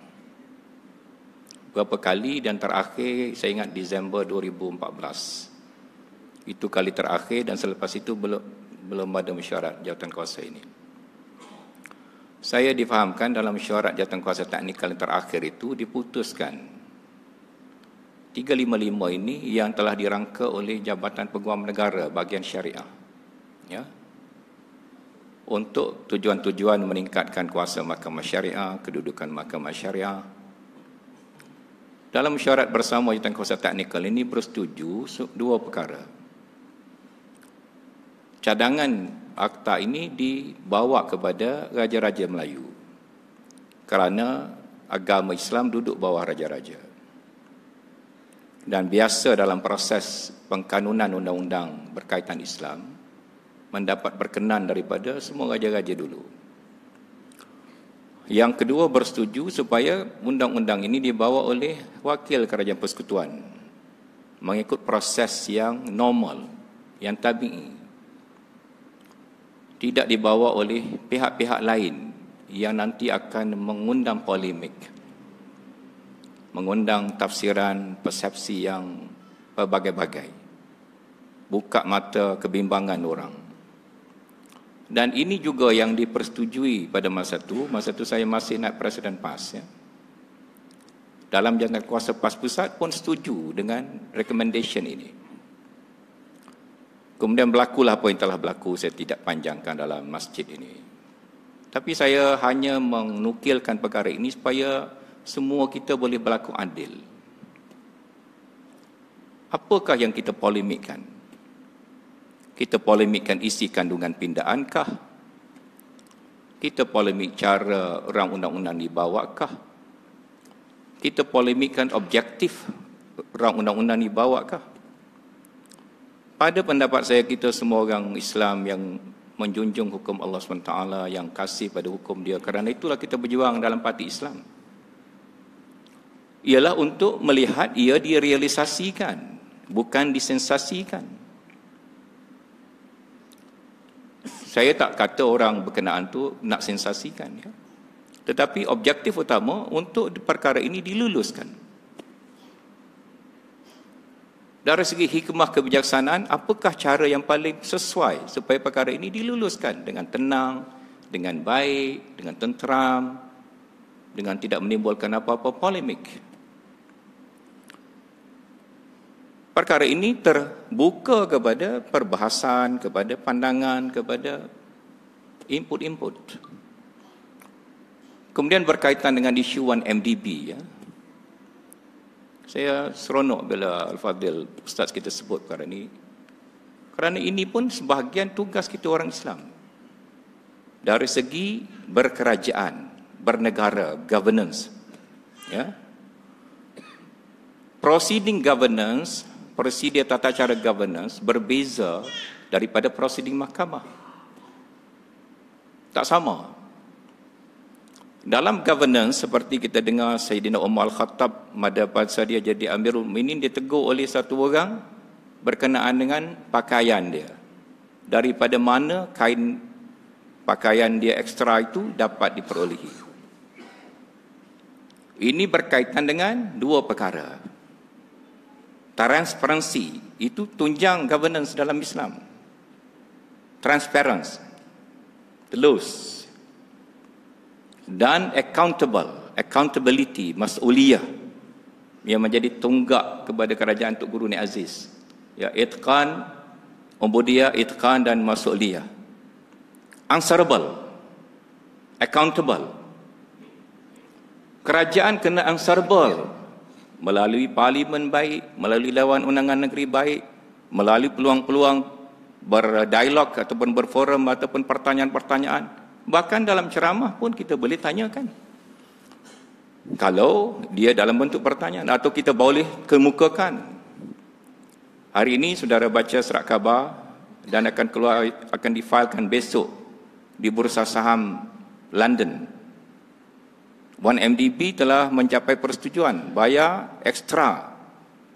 berapa kali, dan terakhir saya ingat Disember 2014. Itu kali terakhir, dan selepas itu belum ada mesyuarat jawatankuasa ini. Saya difahamkan dalam mesyuarat jawatankuasa teknikal yang terakhir itu diputuskan 355 ini yang telah dirangka oleh Jabatan Peguam Negara bahagian syariah ya, untuk tujuan-tujuan meningkatkan kuasa mahkamah syariah, kedudukan mahkamah syariah. Dalam mesyuarat bersama jawatankuasa teknikal ini bersetuju dua perkara. Cadangan akta ini dibawa kepada raja-raja Melayu kerana agama Islam duduk bawah raja-raja. Dan biasa dalam proses pengkanunan undang-undang berkaitan Islam mendapat berkenan daripada semua raja-raja dulu. Yang kedua, bersetuju supaya undang-undang ini dibawa oleh wakil Kerajaan Persekutuan mengikut proses yang normal, yang tabi'i. Tidak dibawa oleh pihak-pihak lain yang nanti akan mengundang polemik, mengundang tafsiran, persepsi yang berbagai-bagai, buka mata kebimbangan orang. Dan ini juga yang dipersetujui pada masa itu saya masih naib Presiden PAS ya. Dalam Jawatankuasa PAS Pusat pun setuju dengan recommendation ini. Kemudian berlakulah apa yang telah berlaku, saya tidak panjangkan dalam masjid ini. Tapi saya hanya menukilkan perkara ini supaya semua kita boleh berlaku adil. Apakah yang kita polemikkan? Kita polemikkan isi kandungan pindaankah? Kita polemik cara rang undang-undang dibawakah? Kita polemikkan objektif rang undang-undang dibawakah? Pada pendapat saya, kita semua orang Islam yang menjunjung hukum Allah SWT, yang kasih pada hukum dia, kerana itulah kita berjuang dalam parti Islam, ialah untuk melihat ia direalisasikan, bukan disensasikan. Saya tak kata orang berkenaan tu nak sensasikan ya. Tetapi objektif utama untuk perkara ini diluluskan. Dari segi hikmah kebijaksanaan, apakah cara yang paling sesuai supaya perkara ini diluluskan dengan tenang, dengan baik, dengan tenteram, dengan tidak menimbulkan apa-apa polemik. perkara ini terbuka kepada perbahasan, kepada pandangan, kepada input-input. Kemudian berkaitan dengan isu 1MDB, ya. Saya seronok bila Al-Fadhil Ustaz kita sebut perkara ini. Kerana ini pun sebahagian tugas kita orang Islam. Dari segi berkerajaan, bernegara, governance. Ya. Proceeding governance, prosedur tata cara governance berbeza daripada proceeding mahkamah. Tak sama. Dalam governance, seperti kita dengar Sayyidina Umar Al-Khattab pada masa dia jadi Amirul Mukminin, ditegur oleh satu orang berkenaan dengan pakaian dia. Daripada mana kain pakaian dia ekstra itu dapat diperolehi. Ini berkaitan dengan dua perkara. Transparansi, itu tunjang governance dalam Islam. Transparency, telus. Dan accountability, mas'uliyah, yang menjadi tunggak kepada kerajaan Tok Guru Nik Aziz. Ya, itqan, ubudiyah, itqan dan mas'uliyah. Answerable, accountable. Kerajaan kena answerable melalui parlimen baik, melalui Dewan Undangan Negeri baik, melalui peluang-peluang berdialog ataupun berforum ataupun pertanyaan-pertanyaan. Bahkan dalam ceramah pun kita boleh tanyakan. Kalau dia dalam bentuk pertanyaan, atau kita boleh kemukakan. Hari ini saudara baca surat khabar dan akan difailkan besok di Bursa Saham London. 1MDB telah mencapai persetujuan bayar ekstra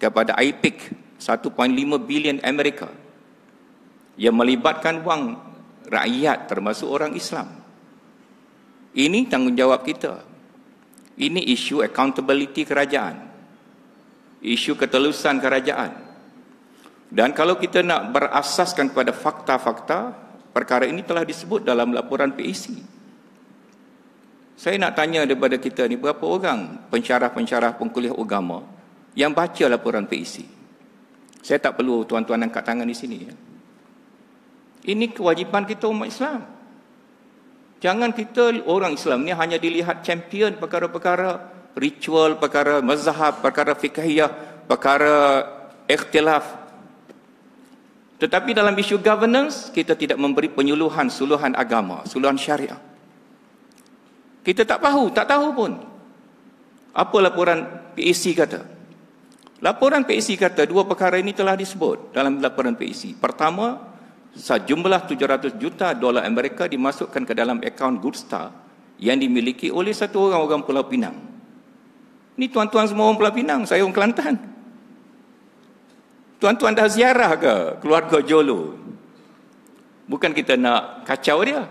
kepada IPIC 1.5 bilion Amerika yang melibatkan wang rakyat termasuk orang Islam. Ini tanggungjawab kita. Ini isu accountability kerajaan. Isu ketelusan kerajaan. Dan kalau kita nak berasaskan kepada fakta-fakta, perkara ini telah disebut dalam laporan PAC. Saya nak tanya daripada kita ni, berapa orang pensyarah-pensyarah pengkuliah agama yang baca laporan PAC? Saya tak perlu tuan-tuan angkat tangan di sini, ya. Ini kewajipan kita umat Islam. Jangan kita orang Islam ni hanya dilihat champion perkara-perkara ritual, perkara mazhab, perkara fiqhiyah, perkara ikhtilaf. Tetapi dalam isu governance, kita tidak memberi penyuluhan, suluhan agama, suluhan syariah. Kita tak tahu pun apa laporan PAC kata. Laporan PAC kata dua perkara ini telah disebut dalam laporan PAC. Pertama, sejumlah 700 juta dolar Amerika dimasukkan ke dalam akaun Good Star yang dimiliki oleh satu orang Pulau Pinang. Ini tuan-tuan semua orang Pulau Pinang, saya orang Kelantan. Tuan-tuan dah ziarah ke keluarga Jolo? Bukan kita nak kacau dia.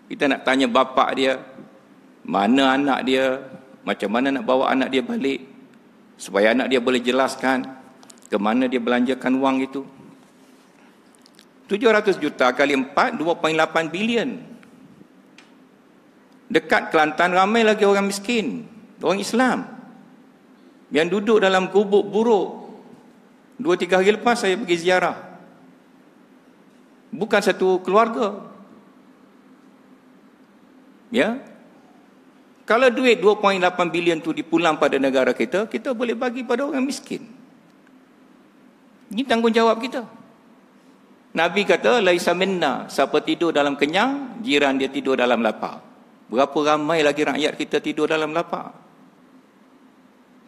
Kita nak tanya bapa dia, mana anak dia, macam mana nak bawa anak dia balik, supaya anak dia boleh jelaskan ke mana dia belanjakan wang itu. 700 juta kali 4, 2.8 bilion. Dekat Kelantan ramai lagi orang miskin, orang Islam, yang duduk dalam gubuk buruk. 2-3 hari lepas saya pergi ziarah. Bukan satu keluarga. Ya. Kalau duit 2.8 bilion tu dipulang pada negara kita, kita boleh bagi pada orang miskin. Ini tanggungjawab kita. Nabi kata, laisa minna, siapa tidur dalam kenyang, jiran dia tidur dalam lapar. Berapa ramai lagi rakyat kita tidur dalam lapar?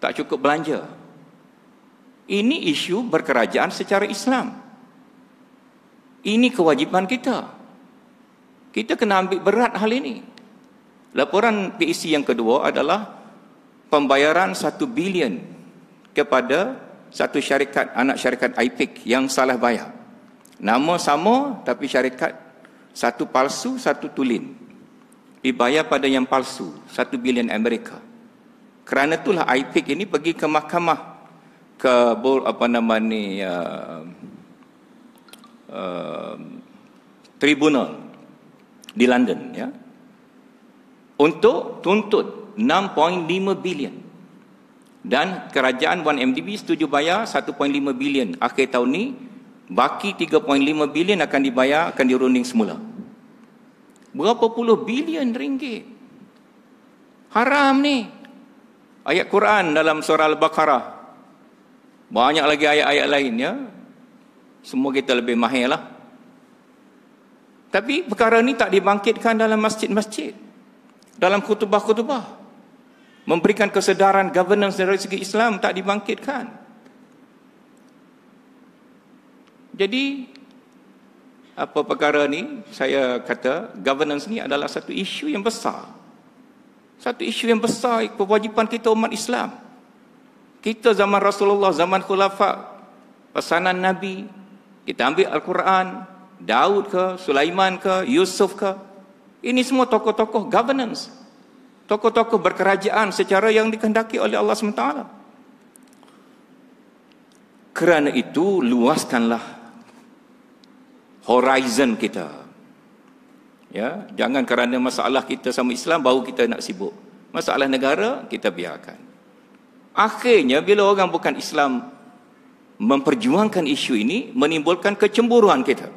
Tak cukup belanja. Ini isu berkerajaan secara Islam. Ini kewajipan kita. Kita kena ambil berat hal ini. Laporan PAC yang kedua adalah pembayaran 1 bilion kepada satu syarikat, anak syarikat IPIC yang salah bayar. Nama sama tapi syarikat satu palsu, satu tulen. Dibayar pada yang palsu, 1 bilion Amerika. Kerana itulah IPIC ini pergi ke mahkamah, ke tribunal di London, ya, untuk tuntut 6.5 bilion. Dan kerajaan 1MDB setuju bayar 1.5 bilion akhir tahun ni. Baki 3.5 bilion akan dibayar, akan dirunding semula. Berapa puluh bilion ringgit. Haram ni. Ayat Quran dalam surah Al-Baqarah. Banyak lagi ayat-ayat lain ya. Semua kita lebih mahir lah. Tapi perkara ni tak dibangkitkan dalam masjid-masjid. Dalam khutbah-khutbah. Memberikan kesedaran governance dari segi Islam tak dibangkitkan. Jadi apa perkara ni saya kata governance ni adalah satu isu yang besar. Satu isu yang besar, kewajipan kita umat Islam. Kita zaman Rasulullah, zaman khulafa, pesanan Nabi, kita ambil Al-Quran, Daud ke, Sulaiman ke, Yusuf ke. Ini semua tokoh-tokoh governance. Tokoh-tokoh berkerajaan secara yang dikehendaki oleh Allah SWT. Kerana itu, luaskanlah horizon kita. Ya, jangan kerana masalah kita sama Islam baru kita nak sibuk. Masalah negara kita biarkan. Akhirnya bila orang bukan Islam memperjuangkan isu ini, menimbulkan kecemburuan kita.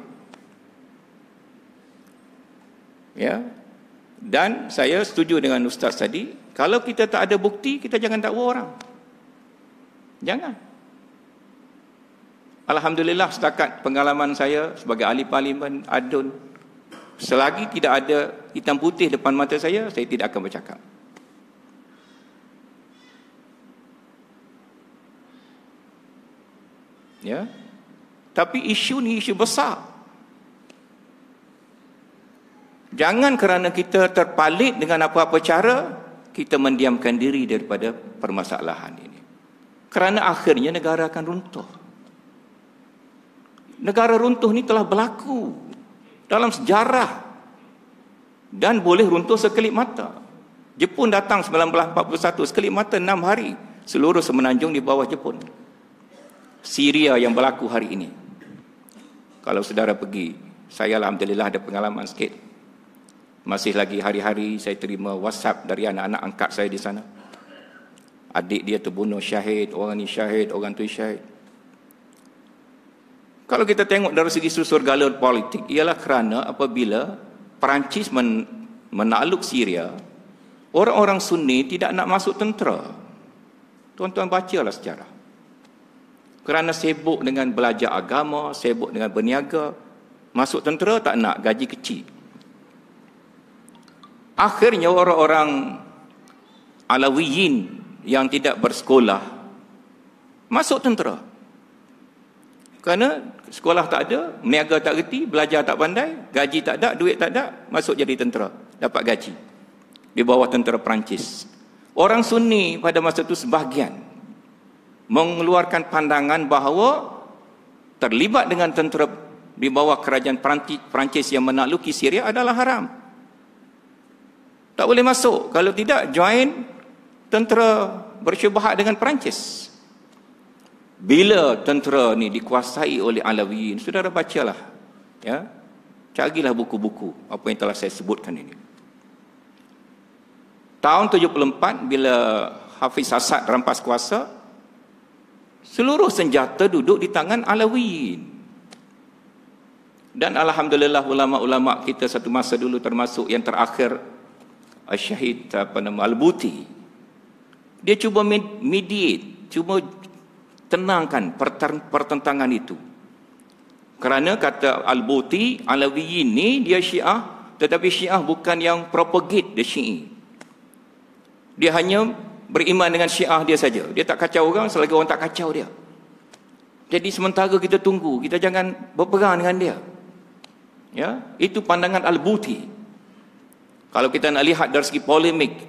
Ya. Dan saya setuju dengan Ustaz tadi, kalau kita tak ada bukti, kita jangan dakwa orang. Jangan. Alhamdulillah setakat pengalaman saya sebagai ahli parlimen, adun, selagi tidak ada hitam putih depan mata saya tidak akan bercakap. Ya. Tapi isu ni isu besar. Jangan kerana kita terpalit dengan apa-apa cara, kita mendiamkan diri daripada permasalahan ini. Kerana akhirnya negara akan runtuh. Negara runtuh ni telah berlaku dalam sejarah dan boleh runtuh sekelip mata. Jepun datang 1941, sekelip mata 6 hari seluruh semenanjung di bawah Jepun. Syria yang berlaku hari ini. Kalau saudara pergi, saya alhamdulillah ada pengalaman sikit. Masih lagi hari-hari saya terima WhatsApp dari anak-anak angkat saya di sana. Adik dia terbunuh syahid, orang ni syahid, orang tu syahid. Kalau kita tengok dari segi susur galur politik, ialah kerana apabila Perancis menakluk Syria, orang-orang Sunni tidak nak masuk tentera. Tuan-tuan bacalah sejarah. Kerana sibuk dengan belajar agama, sibuk dengan berniaga, masuk tentera tak nak, gaji kecil. Akhirnya orang-orang Alawiyin yang tidak bersekolah masuk tentera. Kerana sekolah tak ada, berniaga tak reti, belajar tak pandai, gaji tak ada, duit tak ada, masuk jadi tentera, dapat gaji di bawah tentera Perancis. Orang Sunni pada masa itu sebahagian mengeluarkan pandangan bahawa terlibat dengan tentera di bawah kerajaan Perancis yang menakluki Syria adalah haram. Tak boleh masuk. Kalau tidak, join tentera bersyubhat dengan Perancis. Bila tentera ni dikuasai oleh Alawiyin, saudara bacalah. Ya, carilah buku-buku apa yang telah saya sebutkan ini. Tahun 74, bila Hafiz Asad rampas kuasa, seluruh senjata duduk di tangan Alawiyin. Dan alhamdulillah ulama-ulama kita satu masa dulu, termasuk yang terakhir Syahid Al-Buti, dia cuba mediate, cuba tenangkan pertentangan itu. Kerana kata Al-Buti, Alawiyin ni dia Syiah, tetapi Syiah bukan yang propagate the Syi'i. Dia hanya beriman dengan Syiah dia saja. Dia tak kacau orang selagi orang tak kacau dia. Jadi sementara kita tunggu, kita jangan berperang dengan dia. Ya, itu pandangan Al-Buti. Kalau kita nak lihat dari segi polemik,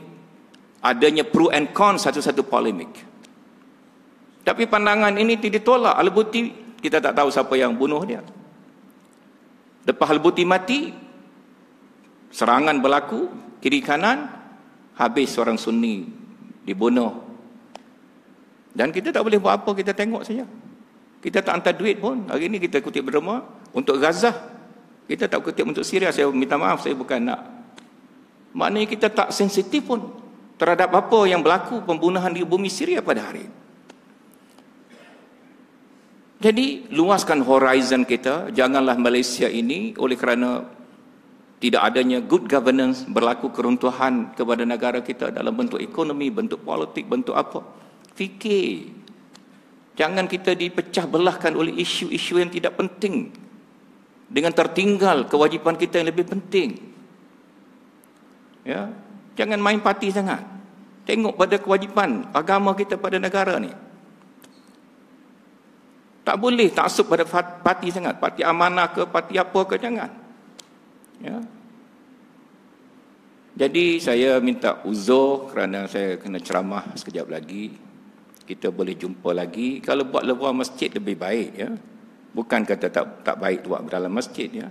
adanya pro and con satu-satu polemik. Tapi pandangan ini ditolak. Al-Buti, kita tak tahu siapa yang bunuh dia. Lepas Al-Buti mati, serangan berlaku, kiri kanan, habis orang Sunni dibunuh. Dan kita tak boleh buat apa, kita tengok saja. Kita tak hantar duit pun. Hari ini kita kutip berderma untuk Gaza. Kita tak kutip untuk Syria. Saya minta maaf, saya bukan nak. Maknanya kita tak sensitif pun. terhadap apa yang berlaku pembunuhan di bumi Syria pada hari ini. Jadi luaskan horizon kita, janganlah Malaysia ini oleh kerana tidak adanya good governance, berlaku keruntuhan kepada negara kita dalam bentuk ekonomi, bentuk politik, bentuk apa. Fikir. Jangan kita dipecah belahkan oleh isu-isu yang tidak penting dengan tertinggal kewajipan kita yang lebih penting. Ya, jangan main parti sangat. Tengok pada kewajipan agama kita pada negara ni. Tak boleh taksub pada parti sangat. Parti amanah ke, parti apa ke, jangan. Ya. Jadi saya minta uzur kerana saya kena ceramah sekejap lagi. Kita boleh jumpa lagi. Kalau buat luar masjid lebih baik, ya. Bukan kata tak baik buat dalam masjid, ya.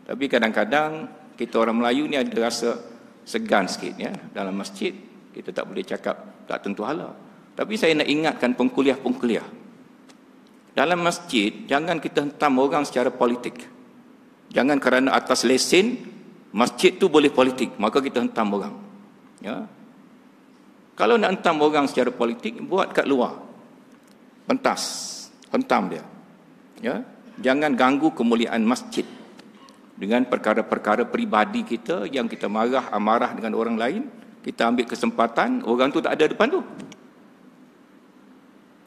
Tapi kadang-kadang kita orang Melayu ni ada rasa segan sikit, ya. Dalam masjid kita tak boleh cakap tak tentu hala. Tapi saya nak ingatkan pengkuliah-pengkuliah. Dalam masjid, jangan kita hentam orang secara politik. Jangan kerana atas lesen, masjid tu boleh politik, maka kita hentam orang. Ya. Kalau nak hentam orang secara politik, buat kat luar. Pentas, hentam dia. Ya. Jangan ganggu kemuliaan masjid dengan perkara-perkara peribadi kita yang kita marah, amarah dengan orang lain. Kita ambil kesempatan, orang tu tak ada depan tu.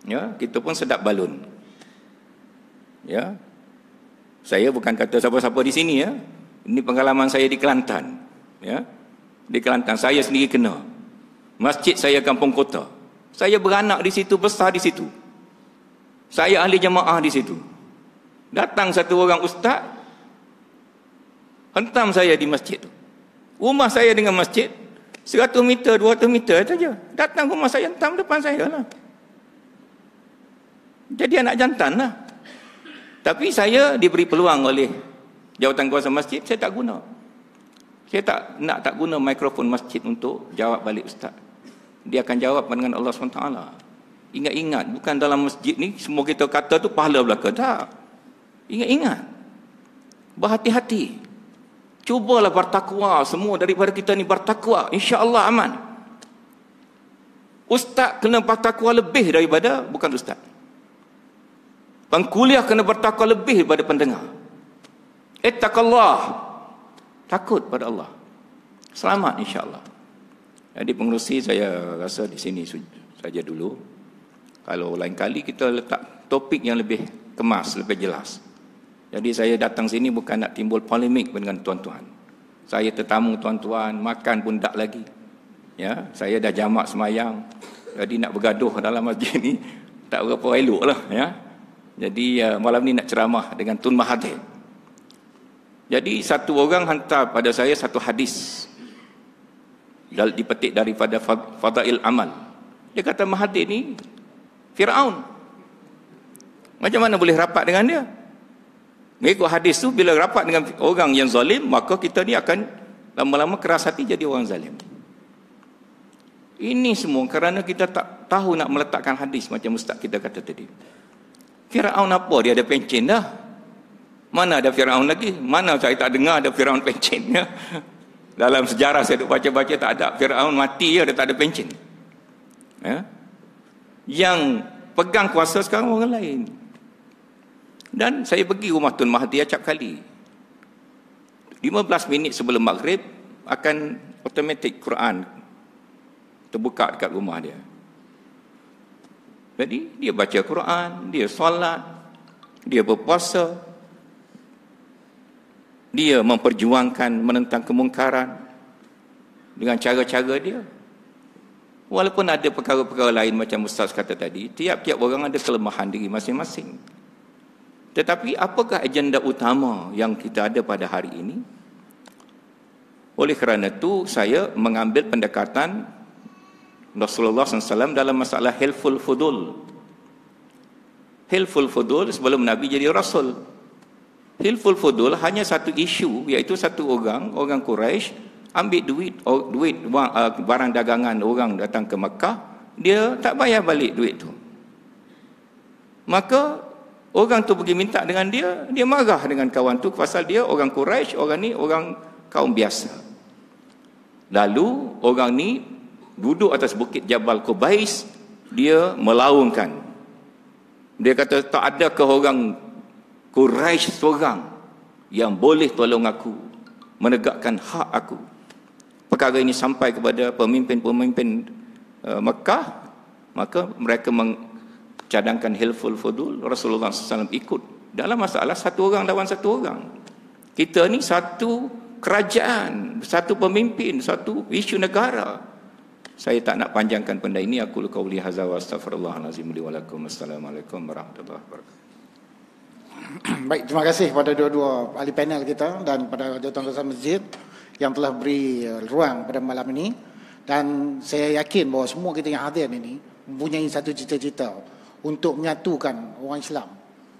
Ya, kita pun sedap balun. Ya, saya bukan kata siapa-siapa di sini, ya. Ini pengalaman saya di Kelantan, ya. Di Kelantan saya sendiri kena. Masjid saya kampung kota. Saya beranak di situ, besar di situ. Saya ahli jemaah di situ. Datang satu orang ustaz, hentam saya di masjid tu. Rumah saya dengan masjid 100 meter, 200 meter saja. Datang rumah saya, hentam depan saya lah. Jadi anak jantan lah. Tapi saya diberi peluang oleh jawatan kuasa masjid, saya tak guna. Saya tak guna mikrofon masjid untuk jawab balik ustaz. Dia akan jawab dengan Allah SWT. Ingat-ingat, bukan dalam masjid ni semua kita kata tu pahala belaka. Tak. Ingat-ingat. Berhati-hati. Cubalah bertakwa. Semua daripada kita ni bertakwa. InsyaAllah aman. Ustaz kena bertakwa lebih daripada bukan ustaz. Pengkuliah kena bertakwa lebih daripada pendengar. Ittaqallah. Takut pada Allah. Selamat insya-Allah. Jadi pengerusi saya rasa di sini saja dulu. Kalau lain kali kita letak topik yang lebih kemas, lebih jelas. Jadi saya datang sini bukan nak timbul polemik dengan tuan-tuan. Saya tetamu tuan-tuan, makan pun tak lagi. Ya, saya dah jamak semayang. Jadi nak bergaduh dalam masjid ni tak berapa eloklah, ya. Jadi malam ni nak ceramah dengan Tun Mahathir. Jadi satu orang hantar pada saya satu hadis dipetik daripada Fadail Amal. Dia kata Mahathir ni Firaun. Macam mana boleh rapat dengan dia? Mengikut hadis tu, bila rapat dengan orang yang zalim, maka kita ni akan lama-lama keras hati jadi orang zalim. Ini semua kerana kita tak tahu nak meletakkan hadis macam ustaz kita kata tadi. Firaun apa? Dia ada pencen dah. Mana ada Firaun lagi? Mana saya tak dengar ada Firaun pencen, ya? Dalam sejarah saya duk baca-baca tak ada. Firaun mati ya, dia tak ada pencen. Ya? Yang pegang kuasa sekarang orang lain. Dan saya pergi rumah Tun Mahathir acap kali. 15 minit sebelum maghrib akan automatik Quran terbuka dekat rumah dia. Jadi dia baca Quran, dia solat, dia berpuasa, dia memperjuangkan menentang kemungkaran dengan cara-cara dia. Walaupun ada perkara-perkara lain macam Ustaz kata tadi, tiap-tiap orang ada kelemahan diri masing-masing. Tetapi apakah agenda utama yang kita ada pada hari ini? Oleh kerana itu, saya mengambil pendekatan Rasulullah SAW dalam masalah hilful fudul. Hilful fudul sebelum Nabi jadi Rasul. Hilful fudul hanya satu isu, iaitu satu orang Quraisy ambil duit barang dagangan orang datang ke Mekah, dia tak bayar balik duit tu. Maka orang tu pergi minta dengan dia marah dengan kawan tu pasal dia orang Quraisy, orang ni orang kaum biasa. Lalu orang ni duduk atas bukit Jabal Qubais, dia melaungkan. Dia kata, tak adakah orang Quraisy seorang yang boleh tolong aku, menegakkan hak aku. Perkara ini sampai kepada pemimpin-pemimpin Mekah, maka mereka mencadangkan hilful fudul. Rasulullah SAW ikut dalam masalah satu orang lawan satu orang. Kita ni satu kerajaan, satu pemimpin, satu isu negara. Saya tak nak panjangkan benda ini. Aku qauli hadza wa astaghfirullahalazim li wa lakum. Assalamualaikum warahmatullahi wabarakatuh. Baik, terima kasih kepada dua-dua ahli panel kita dan pada tuan-tuan masjid yang telah beri ruang pada malam ini. Dan saya yakin bahawa semua kita yang hadir ini mempunyai satu cita-cita untuk menyatukan orang Islam,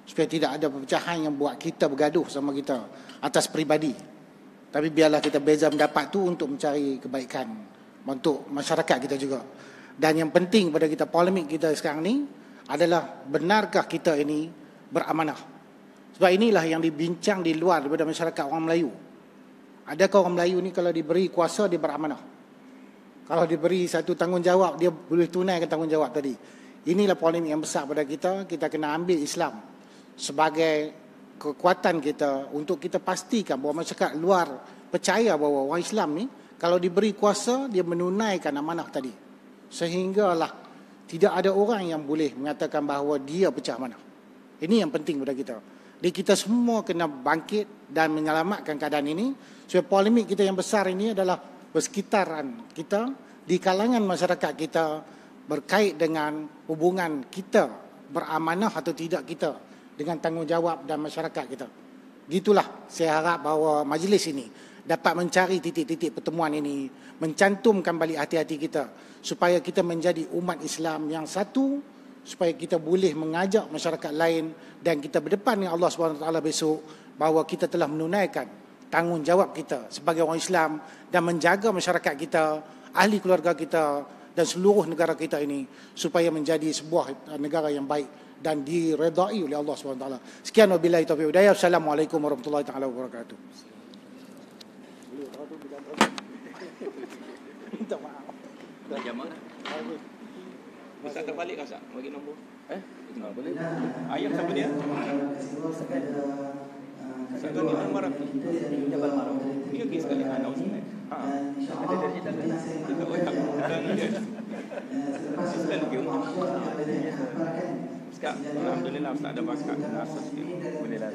supaya tidak ada perpecahan yang buat kita bergaduh sama kita atas peribadi. Tapi biarlah kita beza pendapat tu untuk mencari kebaikan untuk masyarakat kita juga. Dan yang penting pada kita, polemik kita sekarang ni adalah, benarkah kita ini beramanah? Sebab inilah yang dibincang di luar daripada masyarakat orang Melayu. Adakah orang Melayu ni kalau diberi kuasa dia beramanah? Kalau diberi satu tanggungjawab dia boleh tunaikan tanggungjawab tadi? Inilah polemik yang besar pada kita. Kita kena ambil Islam sebagai kekuatan kita untuk kita pastikan bahawa masyarakat luar percaya bahawa orang Islam ni kalau diberi kuasa dia menunaikan amanah tadi, sehinggalah tidak ada orang yang boleh mengatakan bahawa dia pecah amanah. Ini yang penting pada kita. Jadi kita semua kena bangkit dan menyelamatkan keadaan ini, supaya polemik kita yang besar ini adalah bersekitaran kita, di kalangan masyarakat kita, berkait dengan hubungan kita beramanah atau tidak kita dengan tanggungjawab dan masyarakat kita. Gitulah saya harap bahawa majlis ini dapat mencari titik-titik pertemuan ini, mencantumkan balik hati-hati kita supaya kita menjadi umat Islam yang satu, supaya kita boleh mengajak masyarakat lain dan kita berdepan dengan Allah SWT besok bahawa kita telah menunaikan tanggungjawab kita sebagai orang Islam dan menjaga masyarakat kita, ahli keluarga kita dan seluruh negara kita ini supaya menjadi sebuah negara yang baik dan diredai oleh Allah SWT. Sekian wabillahi taufiq wal hidayah. Assalamualaikum warahmatullahi taala wabarakatuh. Minta maaf. Dah jam mana? Bisa terbalik Kak? Bagi nombor. Boleh. Ayam siapa dia? Satu ni Al-Maraf. Jabal Maraf. Dia pergi sekali anak Ustaz. Ada dari kita kan? Kita wajib. Sistem ke rumah. Sekarang alhamdulillah Ustaz ada bakat asas dia. Boleh lah.